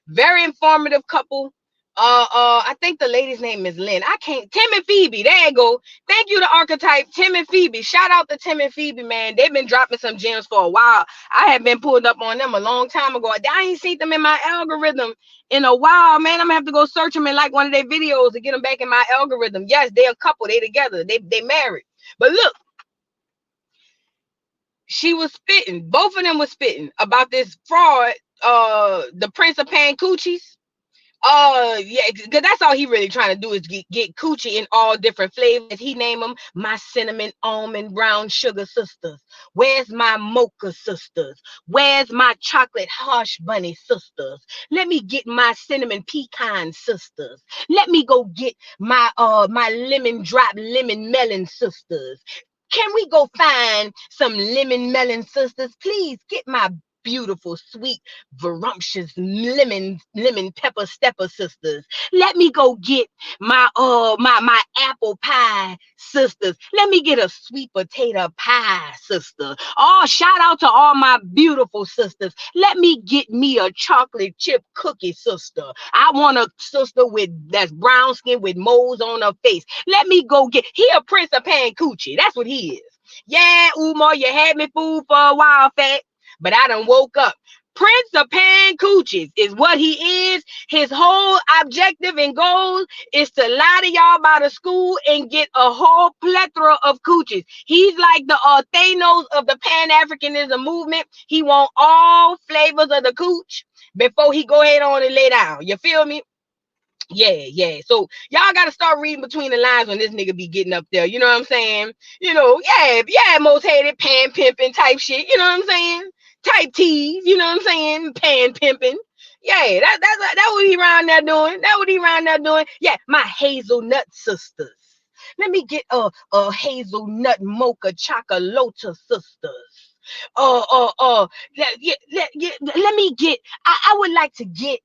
S3: Very informative couple. I think the lady's name is Lynn. Tim and Phoebe. There you go. Thank you, the archetype, Tim and Phoebe. Shout out to Tim and Phoebe, man. They've been dropping some gems for a while. I have been pulled up on them a long time ago. I ain't seen them in my algorithm in a while, man. I'm gonna have to go search them in like one of their videos to get them back in my algorithm. Yes, they're a couple. They together. They married. But look, she was spitting. Both of them was spitting about this fraud. The Prince of Pan Coochies. Yeah, because that's all he really trying to do is get coochie in all different flavors. He name them my cinnamon, almond, brown sugar sisters. Where's my mocha sisters? Where's my chocolate hush bunny sisters? Let me get my cinnamon pecan sisters. Let me go get my my lemon drop lemon melon sisters. Can we go find some lemon melon sisters? Please get my beautiful, sweet, voluptuous lemon pepper stepper sisters. Let me go get my my apple pie sisters. Let me get a sweet potato pie sister. Oh, shout out to all my beautiful sisters. Let me get me a chocolate chip cookie sister. I want a sister that's brown skin with moles on her face. Let me go get a Prince of Pan Coochie. That's what he is. Yeah, Umar, you had me fooled for a while, fat. But I done woke up. Prince of Pan Coochies is what he is. His whole objective and goal is to lie to y'all about a school and get a whole plethora of coochies. He's like the Thanos of the Pan-Africanism movement. He want all flavors of the cooch before he go ahead on and lay down. You feel me? Yeah. So y'all gotta start reading between the lines when this nigga be getting up there. You know what I'm saying? You know, yeah, most hated pan pimping type shit. You know what I'm saying? Type T's, you know what I'm saying? Pan pimping. Yeah, that's what he around there doing. That's what he around there doing. Yeah, my hazelnut sisters. Let me get a hazelnut mocha chocolate sisters. Let me get. I would like to get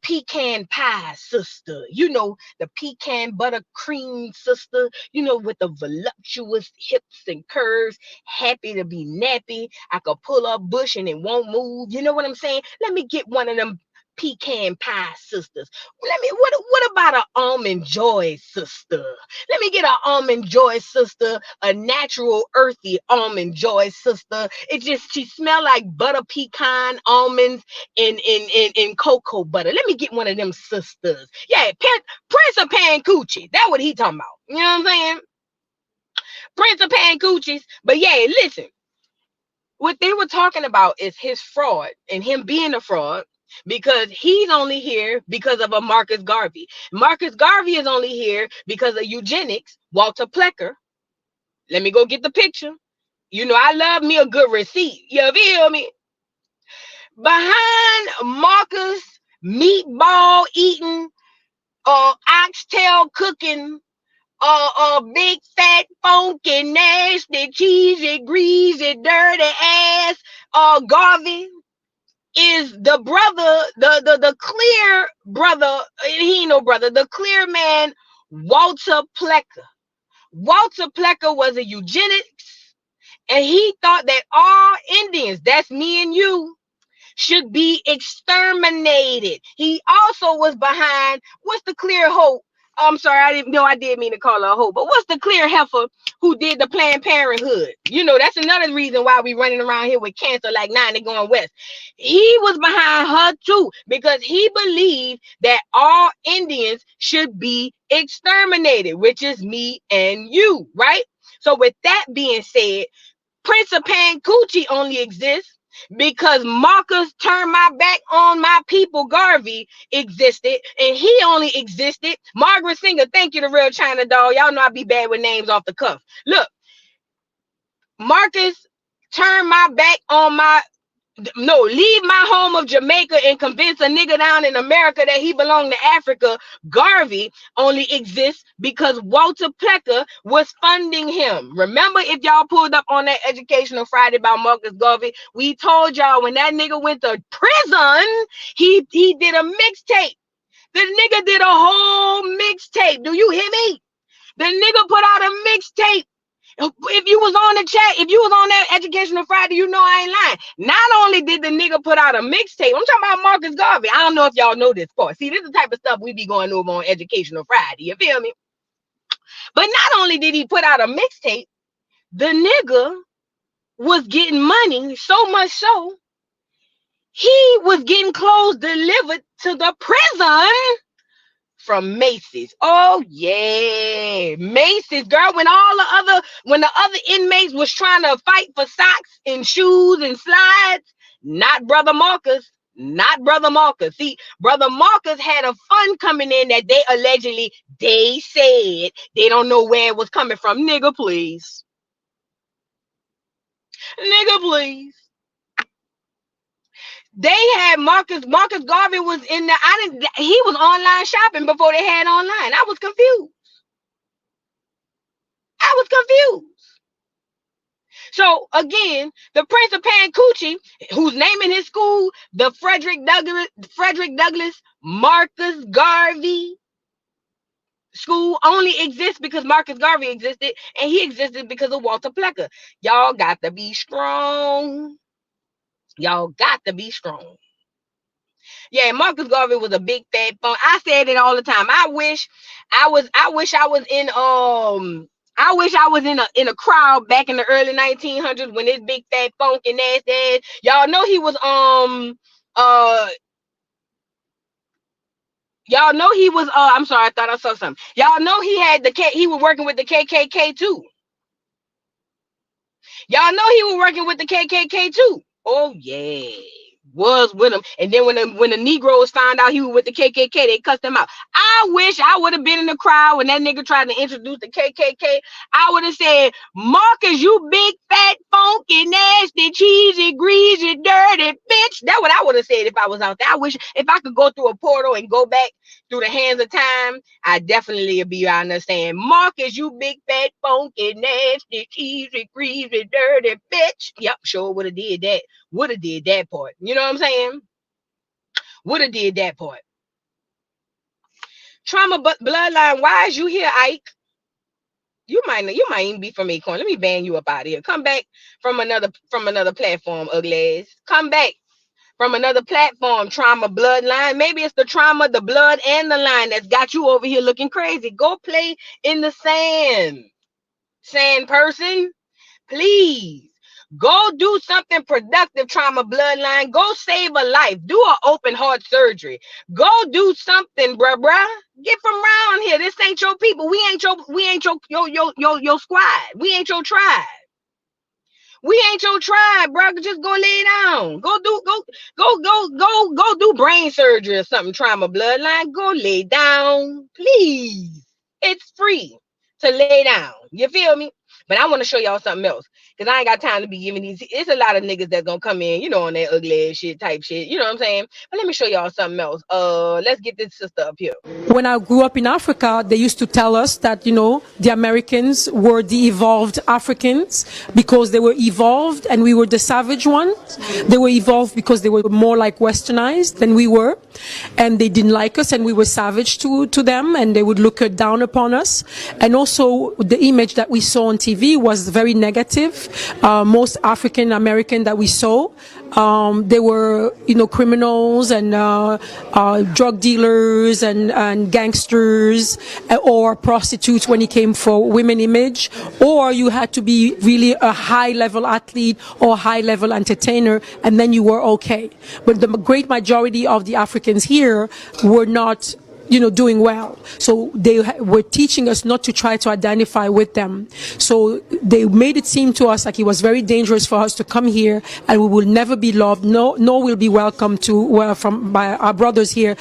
S3: pecan pie sister, you know, the pecan buttercream sister, you know, with the voluptuous hips and curves, happy to be nappy. I could pull up bush and it won't move. You know what I'm saying? Let me get one of them pecan pie sisters. What about an almond joy sister? Let me get an almond joy sister, a natural earthy almond joy sister. She smell like butter pecan almonds in cocoa butter. Let me get one of them sisters. Yeah, Prince of Pan Coochie. That's what he talking about. You know what I'm saying? Prince of Pan Coochies. But yeah, listen. What they were talking about is his fraud and him being a fraud, because he's only here because of a Marcus Garvey. Marcus Garvey is only here because of eugenics, Walter Plecker. Let me go get the picture. You know, I love me a good receipt. You feel me? Behind Marcus meatball eating, oxtail cooking, big fat funky nasty cheesy greasy dirty ass Garvey is the brother, the clear brother. He ain't no brother. The clear man, Walter Plecker. Walter Plecker was a eugenics, and he thought that all Indians, that's me and you, should be exterminated. He also was behind, what's the clear hope? I'm sorry, I did mean to call her a hoe, but what's the clear heifer who did the Planned Parenthood? You know, that's another reason why we running around here with cancer like 90 going west. He was behind her too, because he believed that all Indians should be exterminated, which is me and you, right? So with that being said, Prince of Pan Coochie only exists because Marcus turned my back on my people. Garvey existed, and he only existed. Margaret Singer, thank you, the real China doll. Y'all know I be bad with names off the cuff. Look, Marcus turned my back on leave my home of Jamaica and convince a nigga down in America that he belonged to Africa. Garvey only exists because Walter Plecker was funding him. Remember, if y'all pulled up on that Educational Friday about Marcus Garvey, we told y'all when that nigga went to prison, he did a mixtape. The nigga did a whole mixtape. Do you hear me? The nigga put out a mixtape. If you was on the chat, if you was on that Educational Friday, you know I ain't lying. Not only did the nigga put out a mixtape, I'm talking about Marcus Garvey. I don't know if y'all know this part. See, this is the type of stuff we be going over on Educational Friday. You feel me? But not only did he put out a mixtape, the nigga was getting money, so much so, he was getting clothes delivered to the prison from Macy's. Oh yeah, Macy's, girl. When the other inmates was trying to fight for socks and shoes and slides, not Brother Marcus. Not Brother Marcus. See, Brother Marcus had a fund coming in that they said they don't know where it was coming from. Nigga, please. Nigga, please. They had Marcus Garvey was in the, he was online shopping before they had online. I was confused. So again, the Prince of Pancoochie, who's naming his school the Frederick Douglass Marcus Garvey School, only exists because Marcus Garvey existed, and he existed because of Walter Plecker. Y'all got to be strong. Y'all got to be strong. Yeah, Marcus Garvey was a big fat phone. I said it all the time. I wish I was in a crowd back in the early 1900s when this big fat funky nasty ass. Y'all know he was I'm sorry, I thought I saw something. Y'all know he was working with the KKK too. Y'all know he was working with the KKK too. Oh yeah. Was with him, and then when the Negroes found out he was with the KKK, they cussed him out. I wish I would have been in the crowd when that nigga tried to introduce the KKK. I would have said, Marcus, you big fat funky nasty cheesy greasy dirty bitch. That's what I would have said if I was out there. I wish if I could go through a portal and go back through the hands of time, I definitely would be out there saying, Marcus, you big fat funky nasty cheesy greasy dirty bitch. Yep, sure would have did that. Would have did that part. You know what I'm saying? Would have did that part. Trauma bloodline. Why is you here, Ike? You might even be from Acorn. Let me ban you up out of here. Come back from another platform, ugly ass. Come back from another platform, trauma bloodline. Maybe it's the trauma, the blood, and the line that's got you over here looking crazy. Go play in the sand. Sand person, please. Go do something productive, trauma bloodline. Go save a life. Do an open heart surgery. Go do something, bruh. Get from around here. This ain't your people. We ain't your squad. We ain't your tribe. We ain't your tribe, bro. Just go lay down. Go do brain surgery or something, trauma bloodline. Go lay down, please. It's free to lay down. You feel me? But I want to show y'all something else. Because I ain't got time to be giving these. It's a lot of niggas that's gonna come in, on that ugly ass shit type shit. You know what I'm saying? But let me show y'all something else. Let's get this sister up here.
S13: When I grew up in Africa, they used to tell us that, the Americans were the evolved Africans because they were evolved and we were the savage ones. They were evolved because they were more like westernized than we were. And they didn't like us and we were savage to them and they would look down upon us. And also the image that we saw on TV was very negative. Most African American that we saw, they were, criminals and drug dealers and gangsters or prostitutes when it came for women image, or you had to be really a high-level athlete or high-level entertainer, and then you were okay. But the great majority of the Africans here were not doing well. So they were teaching us not to try to identify with them. So they made it seem to us like it was very dangerous for us to come here and we will never be loved, nor will be welcome by our brothers here.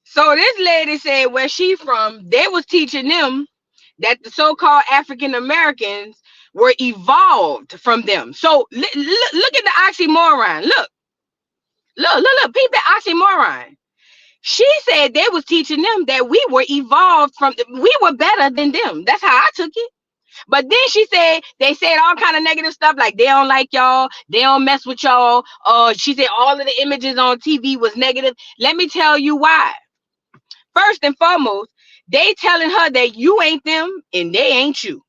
S3: So this lady said where she from, they was teaching them that the so-called African Americans were evolved from them. So look at the oxymoron. Look, peep the oxymoron. She said they was teaching them that we were evolved from, we were better than them. That's how I took it. But then she said, they said all kind of negative stuff like they don't like y'all, they don't mess with y'all. She said all of the images on TV was negative. Let me tell you why. first and foremost, they telling her that you ain't them and they ain't you,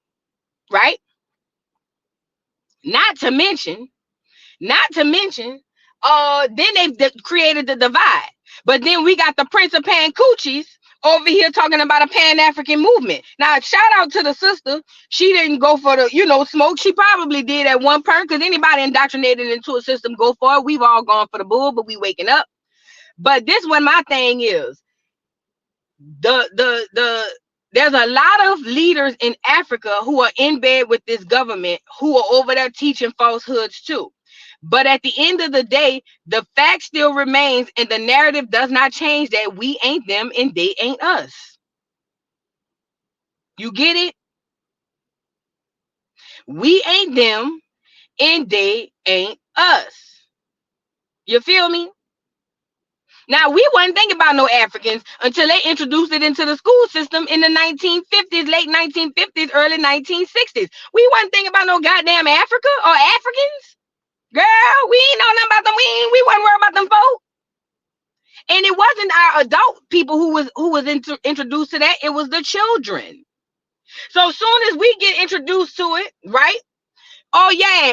S3: right? Not to mention, then they've created the divide. But then we got the Prince of Pan Coochies over here talking about a Pan-African movement. Now, shout out to the sister. She didn't go for the, smoke. She probably did at one point, because anybody indoctrinated into a system go for it. We've all gone for the bull, but we waking up. But this one, my thing is, there's a lot of leaders in Africa who are in bed with this government, who are over there teaching falsehoods too. But at the end of the day, the fact still remains, and the narrative does not change, that we ain't them and they ain't us. You get it? We ain't them and they ain't us. You feel me? Now, we wasn't thinking about no Africans until they introduced it into the school system in the 1950s, late 1950s, early 1960s. We wasn't thinking about no goddamn Africa or Africans. Girl, we ain't know nothing about them. We wasn't worried about them folk. And it wasn't our adult people who was introduced to that. It was the children. So soon as we get introduced to it, right? Oh yeah,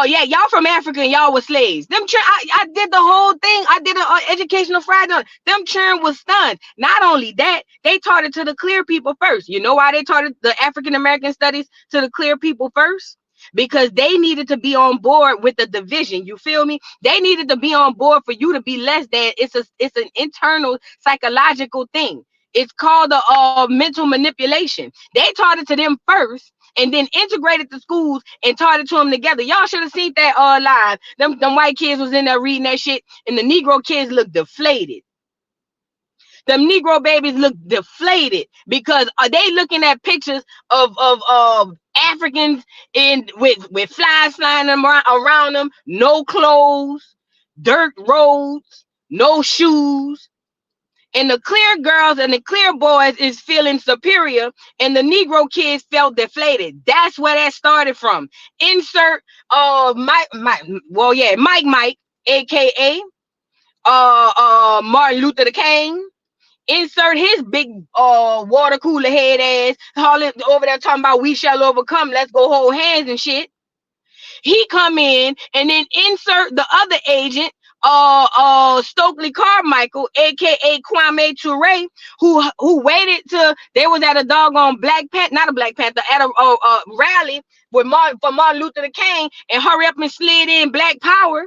S3: yeah, y'all from Africa and y'all were slaves. I did the whole thing. I did an educational Friday on it. Them children was stunned. Not only that, they taught it to the clear people first. You know why they taught it, the African American studies, to the clear people first? Because they needed to be on board with the division. You feel me? They needed to be on board for you to be less than. It's an internal psychological thing. It's called the mental manipulation. They taught it to them first, and then integrated the schools and taught it to them together. Y'all should have seen that live. Them white kids was in there reading that shit, and the Negro kids look deflated. Them Negro babies look deflated because they looking at pictures of Africans with flies flying them around them, no clothes, dirt roads, no shoes. And the clear girls and the clear boys is feeling superior, and the Negro kids felt deflated. That's where that started from. Insert Mike, aka Martin Luther King. Insert his big water cooler head ass over there talking about we shall overcome. Let's go hold hands and shit. He come in, and then insert the other agent, Stokely Carmichael, aka Kwame Ture, who waited till they was at a doggone not a Black Panther, at a rally with for Martin Luther King, and hurry up and slid in Black Power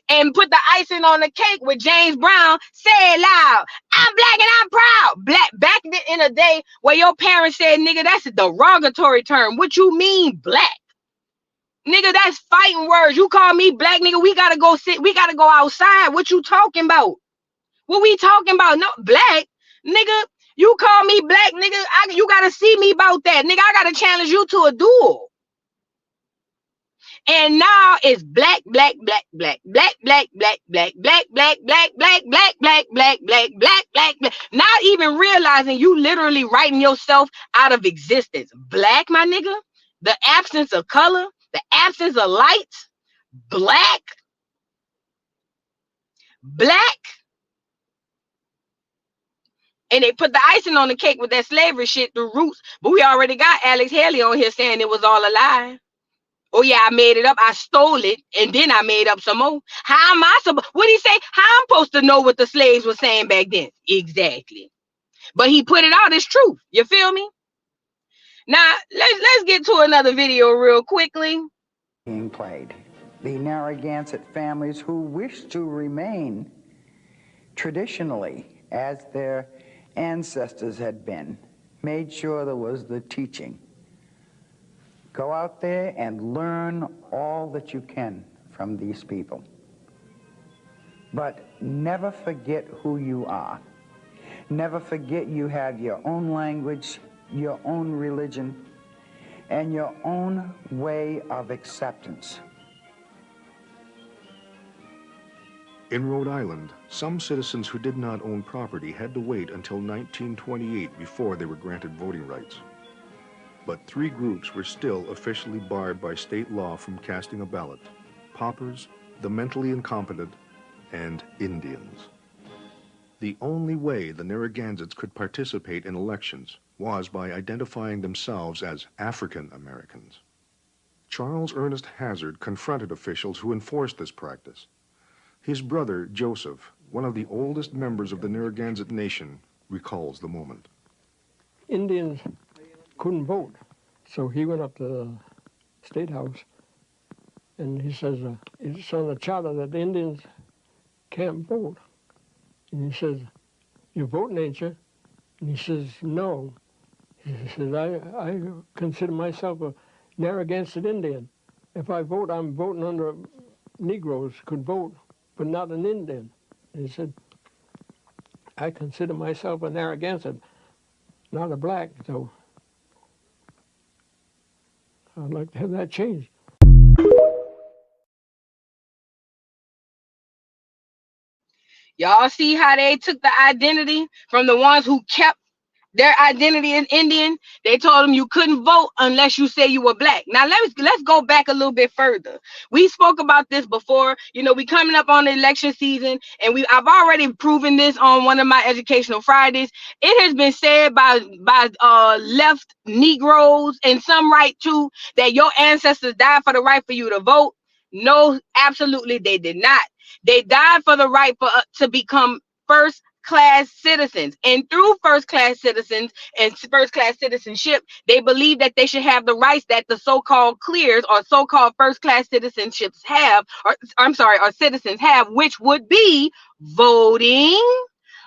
S3: and put the icing on the cake with James Brown. Say it loud. I'm black and I'm proud. Black back in a day where your parents said, nigga, that's a derogatory term. What you mean black? Nigga, that's fighting words. You call me black, nigga, we gotta go outside. What you talking about? What we talking about? No, black, nigga, you call me black, nigga, you gotta see me about that. Nigga, I gotta challenge you to a duel. And now it's black, black, black, black, black, black, black, black, black, black, black, black, black, black, black, black, black, black, black. Not even realizing you literally writing yourself out of existence. Black, my nigga, the absence of color, the absence of light, black, black. And they put the icing on the cake with that slavery shit through Roots. But we already got Alex Haley on here saying it was all a lie. Oh yeah, I made it up. I stole it, and then I made up some more. How am I supposed? What did he say? How I'm supposed to know what the slaves were saying back then? Exactly. But he put it out as truth. You feel me? Now let's get to another video real quickly.
S14: Being played. The Narragansett families who wish to remain traditionally as their ancestors had been made sure there was the teaching. Go out there and learn all that you can from these people. But never forget who you are. Never forget you have your own language, your own religion, and your own way of acceptance.
S15: In Rhode Island, some citizens who did not own property had to wait until 1928 before they were granted voting rights. But three groups were still officially barred by state law from casting a ballot: paupers, the mentally incompetent, and Indians. The only way the Narragansetts could participate in elections was by identifying themselves as African Americans. Charles Ernest Hazard confronted officials who enforced this practice. His brother, Joseph, one of the oldest members of the Narragansett Nation, recalls the moment.
S16: Indians couldn't vote, so he went up to the State House and he says, it's on the charter that the Indians can't vote. And he says, you're voting, ain't you? And he says, no. He says, I consider myself a Narragansett Indian. If I vote, I'm voting under Negroes could vote, but not an Indian. And he said, I consider myself a Narragansett, not a black, so I'd like to have that changed.
S3: Y'all see how they took the identity from the ones who kept their identity as Indian? They told them you couldn't vote unless you say you were black. Now let's go back a little bit further. We spoke about this before. You know, we coming up on the election season, and I've already proven this on one of my educational Fridays. It has been said by left Negroes and some right too that your ancestors died for the right for you to vote. No, absolutely they did not. They died for the right for to become first-class citizens. And through first-class citizens and first-class citizenship, they believe that they should have the rights that the so-called clears or so-called first-class citizenships have, or citizens have, which would be voting,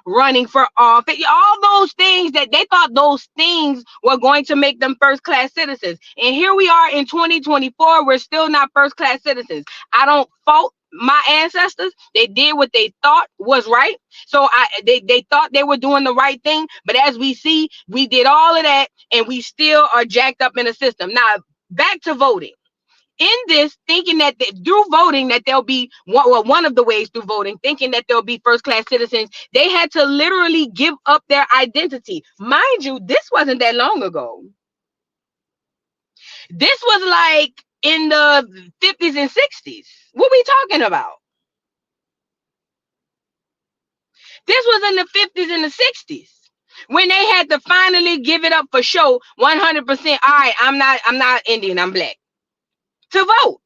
S3: running for office, all those things that they thought those things were going to make them first-class citizens. And here we are in 2024, we're still not first-class citizens. I don't fault my ancestors. They did what they thought was right. So they thought they were doing the right thing. But as we see, we did all of that and we still are jacked up in the system. Now, back to voting. In this, thinking that through voting that there'll be one of the ways through voting, thinking that there'll be first-class citizens, they had to literally give up their identity. Mind you, this wasn't that long ago. This was like in the 50s and 60s. What we talking about? This was in the 50s and the 60s when they had to finally give it up for show 100%. All right, I'm not Indian, I'm black, to vote,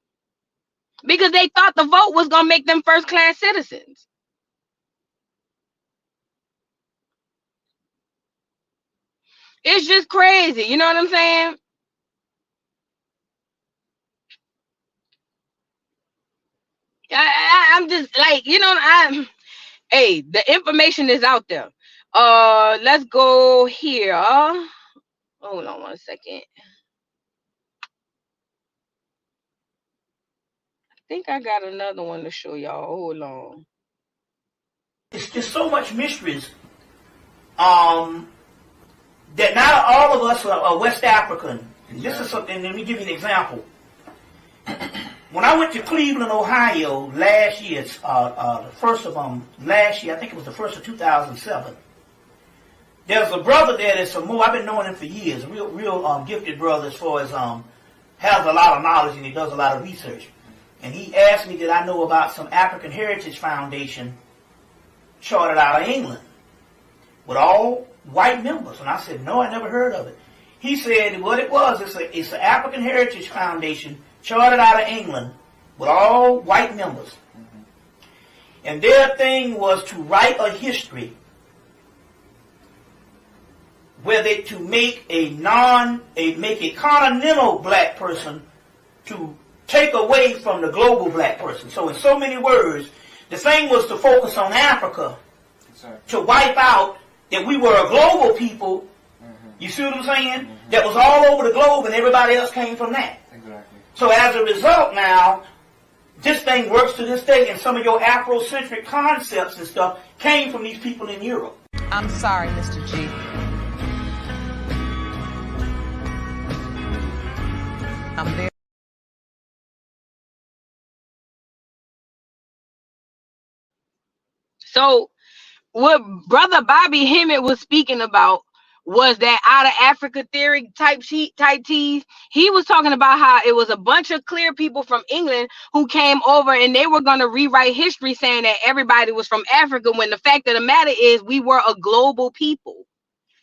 S3: because they thought the vote was gonna make them first-class citizens. It's just crazy, you know what I'm saying? I'm just like, you know, hey, the information is out there. Let's go here. Hold on 1 second. I think I got another one to show y'all. Hold on.
S17: It's just so much mysteries that not all of us are West African. And this is something, let me give you an example. When I went to Cleveland, Ohio last year, the first of last year, I think it was the first of 2007, there's a brother there that's I've been knowing him for years, a real gifted brother as far as has a lot of knowledge and he does a lot of research. And he asked me did I know about some African Heritage Foundation chartered out of England with all white members. And I said, no, I never heard of it. He said what it was, it's an African Heritage Foundation chartered out of England with all white members. And their thing was to write a history where they to make a continental black person to take away from the global black person. So in so many words, the thing was to focus on Africa, to wipe out that we were a global people. You see what I'm saying? That was all over the globe and everybody else came from that.
S18: Exactly.
S17: So as a result now, this thing works to this day, and some of your Afrocentric concepts and stuff came from these people in Europe.
S19: I'm sorry, Mr. G. I'm very
S3: So what Brother Bobby Hemmett was speaking about was that out of Africa theory type tease. He was talking about how it was a bunch of clear people from England who came over and they were going to rewrite history saying that everybody was from Africa, when the fact of the matter is we were a global people.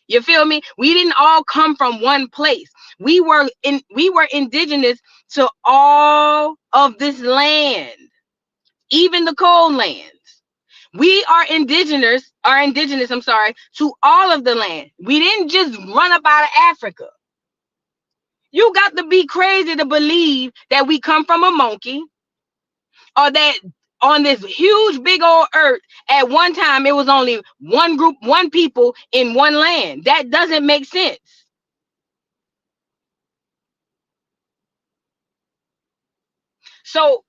S3: You feel me? We didn't all come from one place. We were indigenous to all of this land, even the cold lands. We are indigenous, to all of the land. We didn't just run up out of Africa. You got to be crazy to believe that we come from a monkey, or that on this huge big old earth at one time it was only one group, one people in one land. That doesn't make sense. So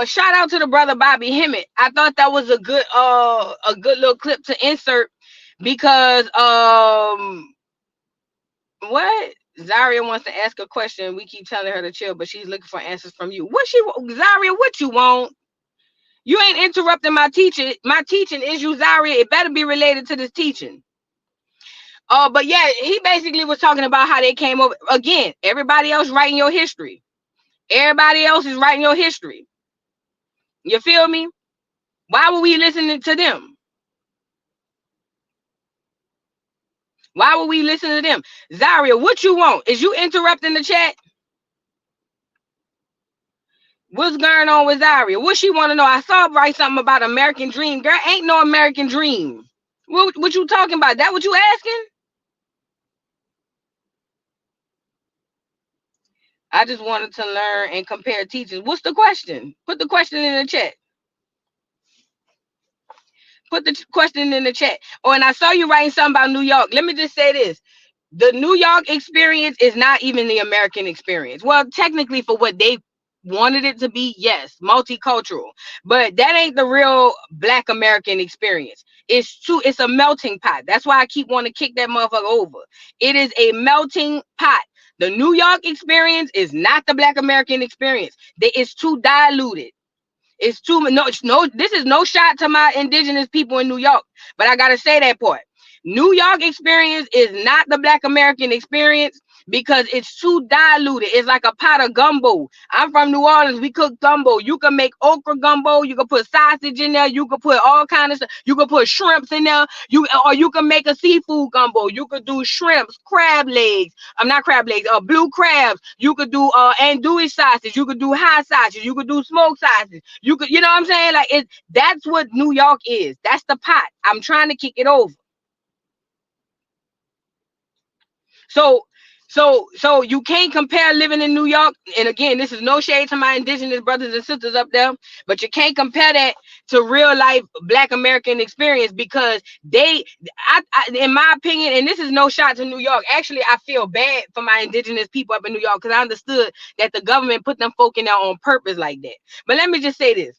S3: shout out to the brother Bobby Hemmett. I thought that was a good little clip to insert, because what? Zaria wants to ask a question. We keep telling her to chill, but she's looking for answers from you. Zaria, what you want? You ain't interrupting my teaching. My teaching is you, Zaria. It better be related to this teaching. But yeah, he basically was talking about how they came over. Again, everybody else writing your history. Everybody else is writing your history. You feel me? Why were we listening to them? Why would we listen to them? Zaria, what you want? Is you interrupting the chat? What's going on with Zaria? What she want to know? I saw her write something about American Dream. Girl, ain't no American Dream. What you talking about? That what you asking? I just wanted to learn and compare teachers. What's the question? Put the question in the chat. Put the question in the chat. Oh, and I saw you writing something about New York. Let me just say this. The New York experience is not even the American experience. Well, technically for what they wanted it to be, yes, multicultural. But that ain't the real Black American experience. It's a melting pot. That's why I keep wanting to kick that motherfucker over. It is a melting pot. The New York experience is not the Black American experience. It's too diluted. It's too no. This is no shot to my indigenous people in New York, but I gotta say that part. New York experience is not the Black American experience because it's too diluted. It's like a pot of gumbo. I'm from New Orleans. We cook gumbo. You can make okra gumbo. You can put sausage in there. You can put all kinds of stuff. You can put shrimps in there. Or you can make a seafood gumbo. You could do shrimps, crab legs. Not crab legs. Blue crabs. You could do andouille sausage. You could do hot sausage. You could do smoked sausage. You know what I'm saying? Like that's what New York is. That's the pot. I'm trying to kick it over. So you can't compare living in New York, and again, this is no shade to my indigenous brothers and sisters up there, but you can't compare that to real life Black American experience because I in my opinion, and this is no shot to New York. Actually, I feel bad for my indigenous people up in New York because I understood that the government put them folk in there on purpose like that. But let me just say this.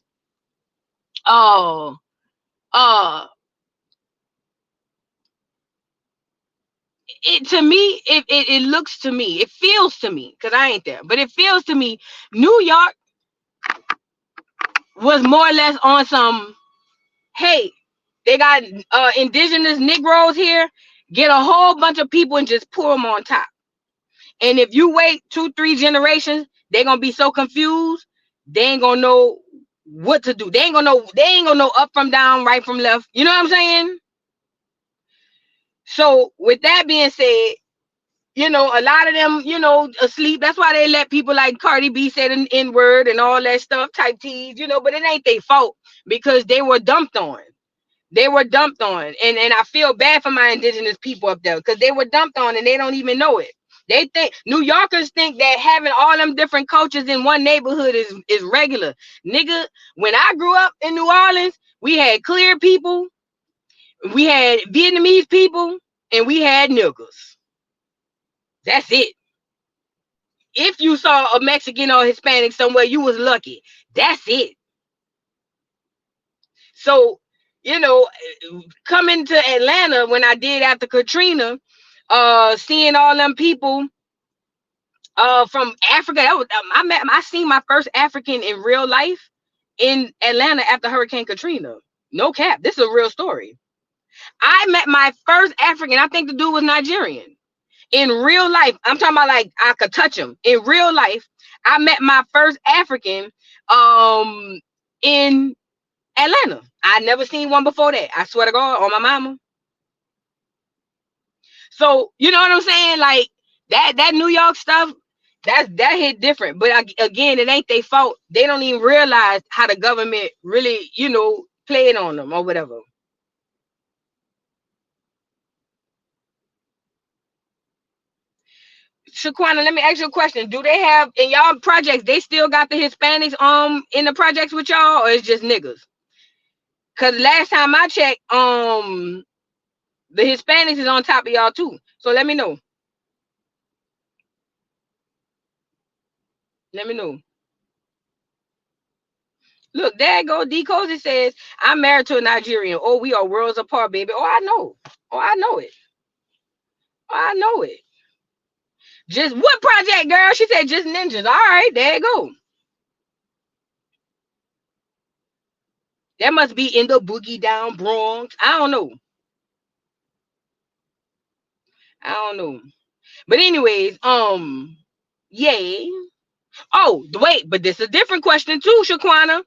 S3: To me, it looks to me, it feels to me, because I ain't there, but it feels to me, New York was more or less on some, hey, they got indigenous Negroes here, get a whole bunch of people and just pour them on top. And if you wait 2-3 generations, they're gonna be so confused, they ain't gonna know what to do. They ain't gonna know up from down, right from left. You know what I'm saying? So with that being said, you know, a lot of them, you know, asleep. That's why they let people like Cardi B say the N-word and all that stuff, type T's, you know, but it ain't their fault because they were dumped on. They were dumped on. And I feel bad for my indigenous people up there because they were dumped on and they don't even know it. They think, New Yorkers think that having all them different cultures in one neighborhood is regular. Nigga, when I grew up in New Orleans, we had clear people, we had Vietnamese people, and we had niggas. That's it. If you saw a Mexican or Hispanic somewhere, you was lucky. That's it. So, you know, coming to Atlanta when I did after Katrina, seeing all them people from Africa, I seen my first African in real life in Atlanta after Hurricane Katrina. No cap. This is a real story. I met my first African. I think the dude was Nigerian. In real life, I'm talking about like I could touch him. In real life, I met my first African in Atlanta. I never seen one before that. I swear to God, on my mama. So you know what I'm saying? Like that New York stuff, that hit different. But again, it ain't their fault. They don't even realize how the government really, played on them or whatever. Shaquana, let me ask you a question. Do they have in y'all projects, they still got the Hispanics in the projects with y'all, or it's just niggas? Cause last time I checked, the Hispanics is on top of y'all too. So let me know. Let me know. Look, there go D Cozy says, I'm married to a Nigerian. Oh, we are worlds apart, baby. Oh, I know. Oh, I know it. Oh, I know it. Just what project, girl? She said just ninjas. All right, there you go. That must be in the Boogie Down Bronx. I don't know. I don't know. But anyways, yay. Oh, wait, but this is a different question too, Shaquana.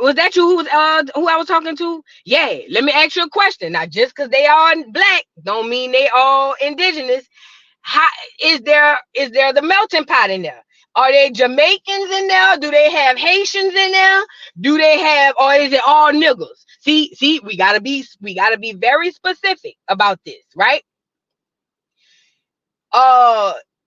S3: Was that you who I was talking to? Yeah, let me ask you a question. Now, just because they are black don't mean they all indigenous. How is there the melting pot in there? Are they Jamaicans in there? Do they have Haitians in there? Do they have, or is it all niggas? See, we gotta be very specific about this, right?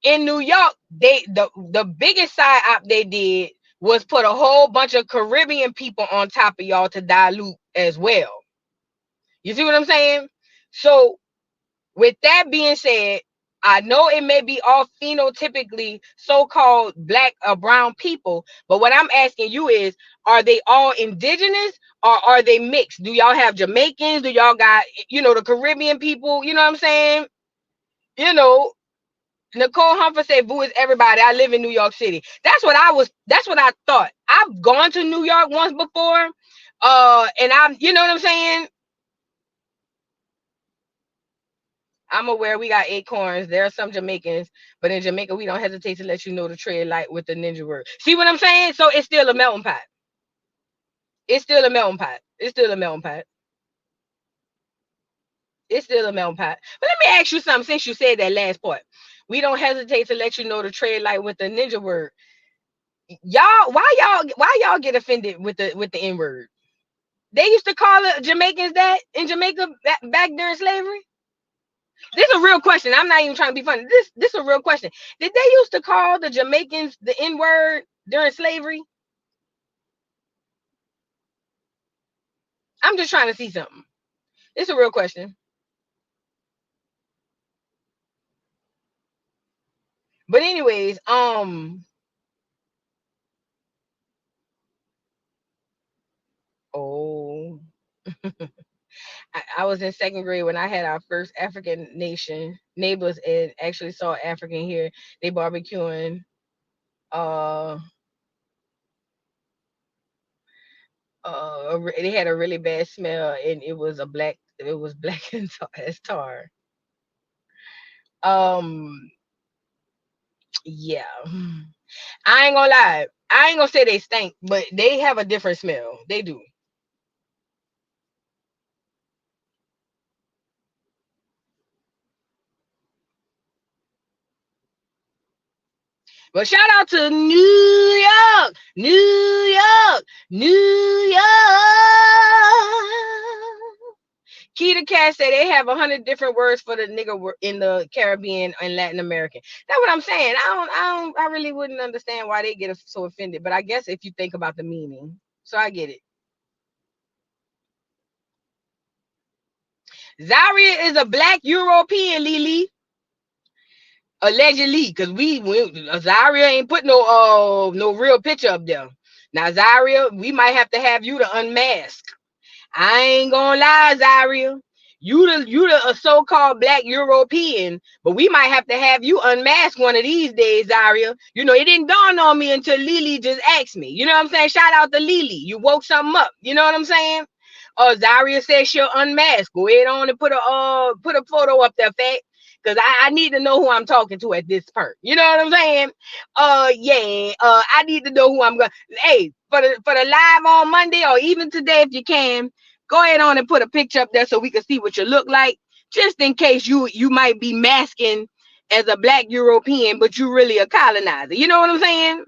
S3: In New York, the biggest side op they did was put a whole bunch of Caribbean people on top of y'all to dilute as well. You see what I'm saying? So with that being said, I know it may be all phenotypically so-called black or brown people, but what I'm asking you is, are they all indigenous or are they mixed? Do y'all have Jamaicans? Do y'all got, the Caribbean people? You know what I'm saying? Nicole Humphrey said, boo is everybody. I live in New York City. That's what I thought. I've gone to New York once before. And I'm, you know what I'm saying? I'm aware we got acorns. There are some Jamaicans, but in Jamaica, we don't hesitate to let you know the tread light with the ninja word. See what I'm saying? So it's still a melting pot. It's still a melting pot. It's still a melting pot. It's still a melting pot. But let me ask you something since you said that last part. We don't hesitate to let you know the tread light with the ninja word. Why y'all get offended with the N-word? They used to call it Jamaicans that in Jamaica back during slavery. This is a real question. I'm not even trying to be funny. This is a real question. Did they used to call the Jamaicans the N-word during slavery? I'm just trying to see something. It's a real question. But anyways, oh. I was in second grade when I had our first African nation neighbors and actually saw African here. They barbecuing. They had a really bad smell, and it was black and as tar. Yeah. I ain't gonna lie. I ain't gonna say they stink, but they have a different smell. They do. But shout out to New York, New York, New York. Keita Cash said they have 100 different words for the nigga in the Caribbean and Latin American. That's what I'm saying. I really wouldn't understand why they get so offended. But I guess if you think about the meaning, so I get it. Zaria is a black European, Lily. Allegedly, because Zaria ain't put no real picture up there. Now, Zaria, we might have to have you to unmask. I ain't gonna lie, Zaria. You the so-called black European, but we might have to have you unmask one of these days, Zaria. It didn't dawn on me until Lily just asked me. You know what I'm saying? Shout out to Lily. You woke something up. You know what I'm saying? Zaria says she'll unmask. Go ahead on and put a photo up there, fat. Cause I need to know who I'm talking to at this point. You know what I'm saying? Yeah. I need to know who I'm going. Hey, for the live on Monday or even today, if you can, go ahead on and put a picture up there so we can see what you look like, just in case you might be masking as a Black European, but you really a colonizer. You know what I'm saying?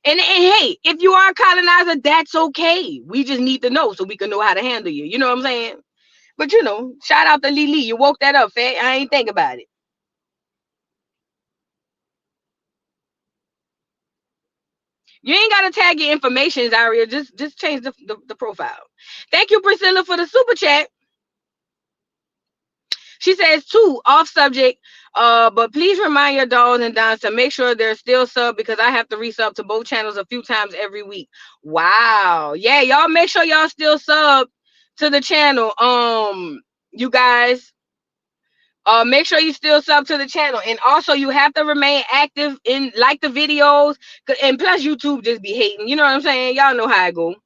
S3: And hey, if you are a colonizer, that's okay. We just need to know so we can know how to handle you. You know what I'm saying? But you know, shout out to Lily. You woke that up, fat. I ain't think about it. You ain't gotta tag your information, Zaria. Just change the profile. Thank you, Priscilla, for the super chat. She says, too, off subject, but please remind your dolls and dons to make sure they're still sub because I have to resub to both channels a few times every week. Wow. Yeah, y'all make sure y'all still sub to the channel. You guys, make sure you still sub to the channel. And also you have to remain active in like the videos. And plus YouTube just be hating. You know what I'm saying? Y'all know how I go.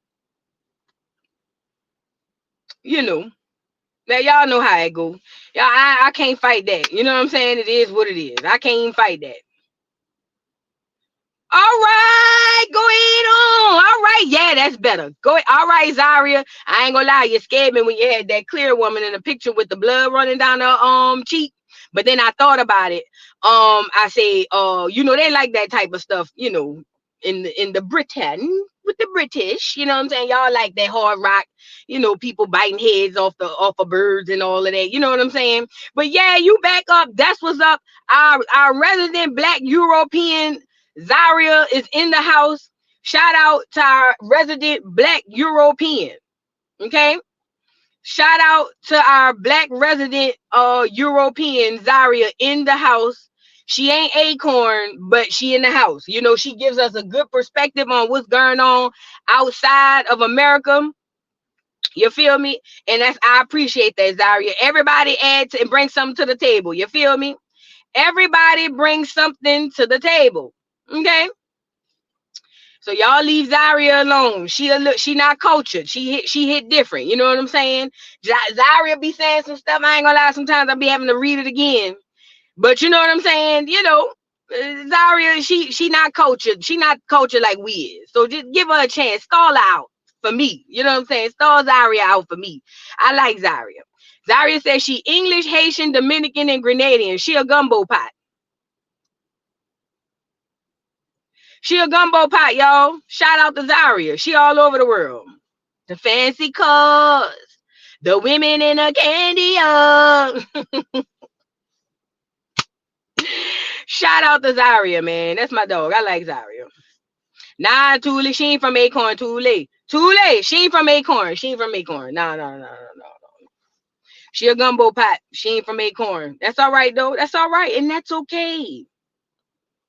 S3: You know. Now y'all know how it go. Y'all, I can't fight that. You know what I'm saying? It is what it is. I can't even fight that. All right, go ahead on. All right, yeah, that's better. Go ahead. All right, Zaria. I ain't gonna lie, you scared me when you had that clear woman in the picture with the blood running down her cheek. But then I thought about it. I say, you know, they like that type of stuff, you know, in the Britain with the British, you know what I'm saying? Y'all like that hard rock, you know, people biting heads off of birds and all of that, you know what I'm saying? But yeah, you back up. That's what's up. Our resident Black European Zaria is in the house. Shout out to our resident Black European. Okay. Shout out to our Black resident European Zaria in the house. She ain't Acorn, but she in the house. You know, she gives us a good perspective on what's going on outside of America. You feel me? And I appreciate that, Zaria. Everybody adds and bring something to the table. You feel me? Everybody brings something to the table. Okay. So y'all leave Zaria alone. She not cultured. She hit different. You know what I'm saying? Zaria be saying some stuff. I ain't gonna lie. Sometimes I'll be having to read it again. But you know what I'm saying? You know, Zaria, she not cultured. She not cultured like we is. So just give her a chance. Stall out for me. You know what I'm saying? Stall Zaria out for me. I like Zaria. Zaria says she English, Haitian, Dominican, and Grenadian. She a gumbo pot. She a gumbo pot, y'all. Shout out to Zaria. She all over the world. The fancy cars. The women in a candy. Shout out to Zaria, man. That's my dog. I like Zaria. Nah, Thule, she ain't from Acorn. Thule, she ain't from Acorn. She ain't from Acorn. No. She a gumbo pot. She ain't from Acorn. That's all right, though. That's all right. And that's okay.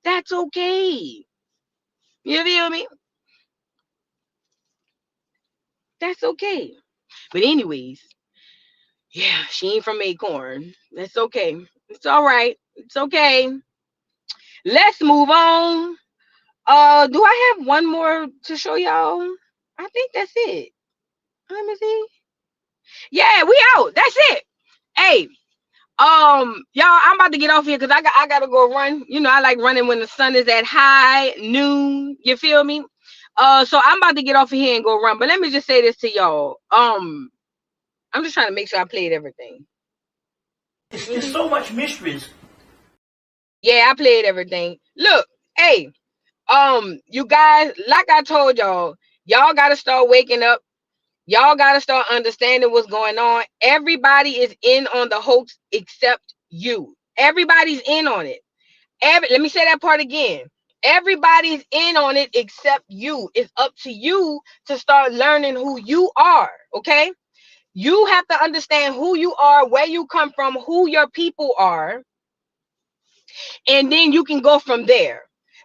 S3: That's okay. You feel me? That's okay. But anyways, yeah, she ain't from Acorn. That's okay. It's all right. It's okay. Let's move on. Do I have one more to show y'all? I think that's it. Let me see. Yeah, we out. That's it. Hey, y'all, I'm about to get off here because I gotta go run. You know, I like running when the sun is at high noon. You feel me? So I'm about to get off of here and go run. But let me just say this to y'all. I'm just trying to make sure I played everything.
S17: There's so much mysteries.
S3: Yeah, I played everything. Look, hey, you guys, like I told y'all gotta start waking up. Y'all gotta start understanding what's going on. Everybody is in on the hoax except you. Everybody's in on it. Let me say that part again. Everybody's in on it except you. It's up to you to start learning who you are. Okay. You have to understand who you are, where you come from, who your people are, and then you can go from there.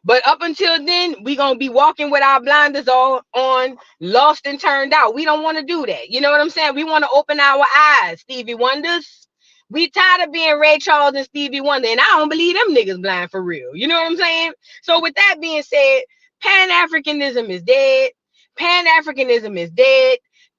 S3: But up until then, we're going to be walking with our blinders all on, lost and turned out. We don't want to do that. You know what I'm saying? We want to open our eyes, Stevie Wonders. We tired of being Ray Charles and Stevie Wonder, and I don't believe them niggas blind for real. You know what I'm saying? So with that being said, Pan-Africanism is dead. Pan-Africanism is dead.